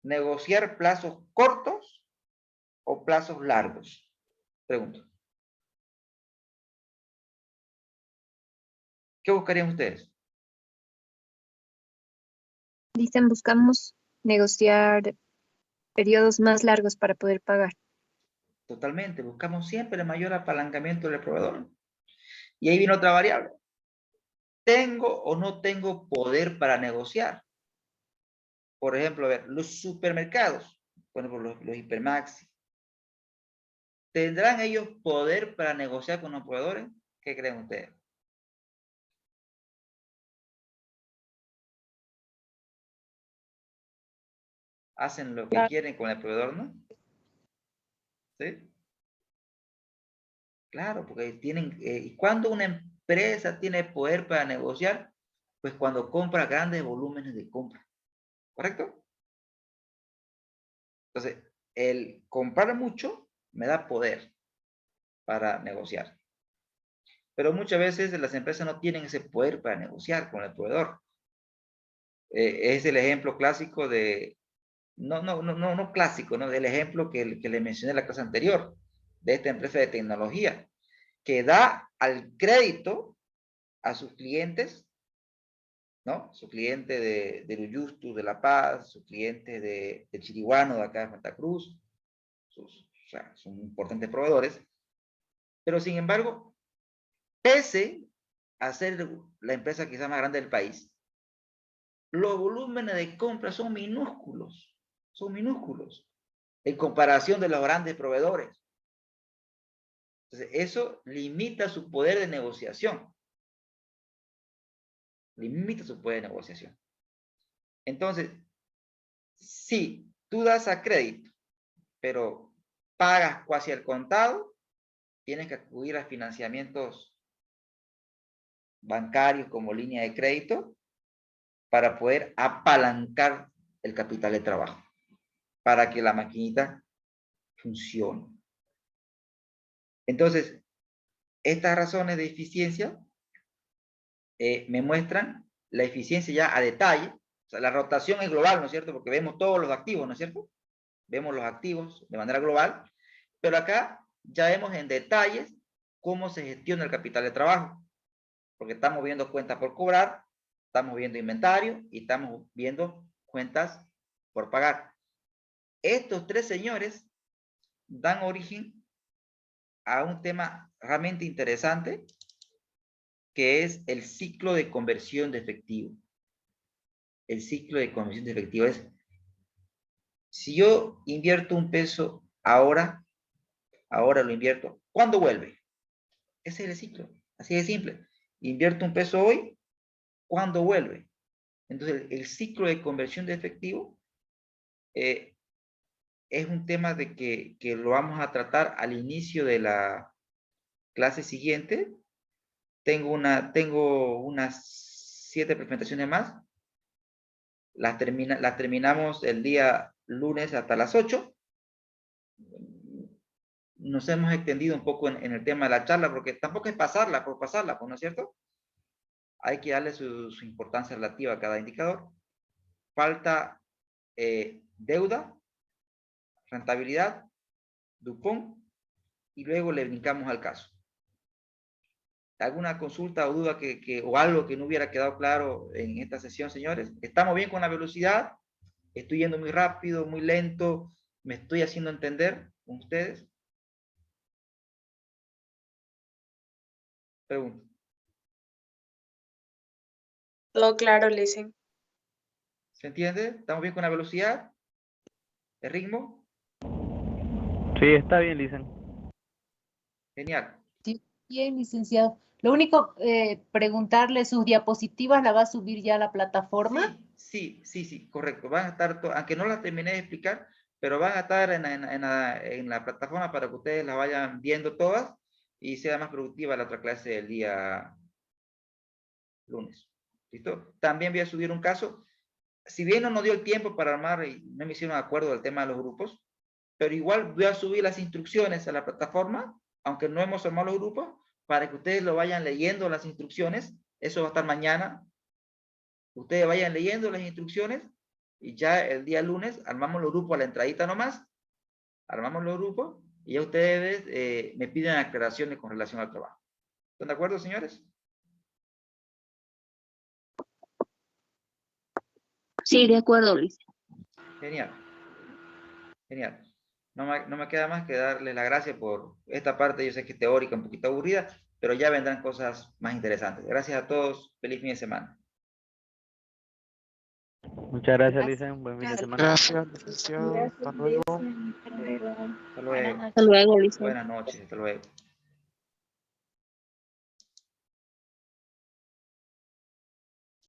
¿Negociar plazos cortos o plazos largos? Pregunto. ¿Qué buscarían ustedes? Dicen, buscamos negociar periodos más largos para poder pagar. Totalmente, buscamos siempre el mayor apalancamiento del proveedor. Y ahí viene otra variable. ¿Tengo o no tengo poder para negociar? Por ejemplo, a ver, los supermercados, por ejemplo, los hipermaxi, ¿tendrán ellos poder para negociar con los proveedores? ¿Qué creen ustedes? Hacen lo que quieren con el proveedor, ¿no? ¿Sí? Claro, porque tienen, ¿y cuándo una empresa tiene poder para negociar? Pues cuando compra grandes volúmenes de compra, ¿correcto? Entonces, el comprar mucho me da poder para negociar. Pero muchas veces las empresas no tienen ese poder para negociar con el proveedor. Es el ejemplo clásico de, no clásico, ¿no? Del ejemplo que le mencioné en la clase anterior, de esta empresa de tecnología, que da al crédito a sus clientes, ¿no? Su cliente de Luyustu, de La Paz, su cliente de Chiriguano, de acá de Santa Cruz, o sea, son importantes proveedores, pero sin embargo, pese a ser la empresa quizá más grande del país, los volúmenes de compra son minúsculos en comparación de los grandes proveedores. Entonces, eso limita su poder de negociación. Limita su poder de negociación. Entonces, si tú das a crédito, pero pagas casi al contado, tienes que acudir a financiamientos bancarios como línea de crédito para poder apalancar el capital de trabajo, para que la maquinita funcione. Entonces, estas razones de eficiencia me muestran la eficiencia ya a detalle. O sea, la rotación es global, ¿no es cierto? Porque vemos todos los activos, ¿no es cierto? Vemos los activos de manera global, pero acá ya vemos en detalles cómo se gestiona el capital de trabajo, porque estamos viendo cuentas por cobrar, estamos viendo inventario y estamos viendo cuentas por pagar. Estos tres señores dan origen a un tema realmente interesante, que es el ciclo de conversión de efectivo. El ciclo de conversión de efectivo es, si yo invierto un peso ahora lo invierto, ¿cuándo vuelve? Ese es el ciclo, así de simple. Invierto un peso hoy, ¿cuándo vuelve? Entonces, el ciclo de conversión de efectivo es un tema de que lo vamos a tratar al inicio de la clase siguiente. Tengo unas 7 presentaciones más. Las terminamos el día lunes hasta las 8. Nos hemos extendido un poco en el tema de la charla, porque tampoco es pasarla por pasarla, ¿no es cierto? hay que darle su importancia relativa a cada indicador. Falta deuda, rentabilidad, Dupont, y luego le brincamos al caso. ¿Alguna consulta o duda o algo que no hubiera quedado claro en esta sesión, señores? ¿Estamos bien con la velocidad? ¿Estoy yendo muy rápido, muy lento? ¿Me estoy haciendo entender con ustedes? Pregunto. Todo claro, Listen. ¿Se entiende? ¿Estamos bien con la velocidad? ¿El ritmo? Sí, está bien, Listen. Genial. Sí, bien, licenciado. Lo único, preguntarle, ¿sus diapositivas la va a subir ya a la plataforma? Sí, correcto. Van a estar, aunque no las terminé de explicar, pero van a estar en la plataforma para que ustedes las vayan viendo todas y sea más productiva la otra clase del día lunes. ¿Listo? También voy a subir un caso. Si bien no nos dio el tiempo para armar y no me hicieron acuerdo del tema de los grupos, pero igual voy a subir las instrucciones a la plataforma, aunque no hemos armado los grupos, para que ustedes lo vayan leyendo las instrucciones. Eso va a estar mañana. Ustedes vayan leyendo las instrucciones y ya el día lunes armamos los grupos a la entradita nomás. Armamos los grupos y ya ustedes me piden aclaraciones con relación al trabajo. ¿Están de acuerdo, señores? Sí, de acuerdo, Luis. Genial. Genial. No me queda más que darles las gracias por esta parte. Yo sé que es teórica, un poquito aburrida, pero ya vendrán cosas más interesantes. Gracias a todos. Feliz fin de semana. Muchas gracias, Listen. Buen fin de semana. Gracias, licenciado. Hasta luego. Hasta luego. Hasta luego, Luis. Buenas noches. Hasta luego.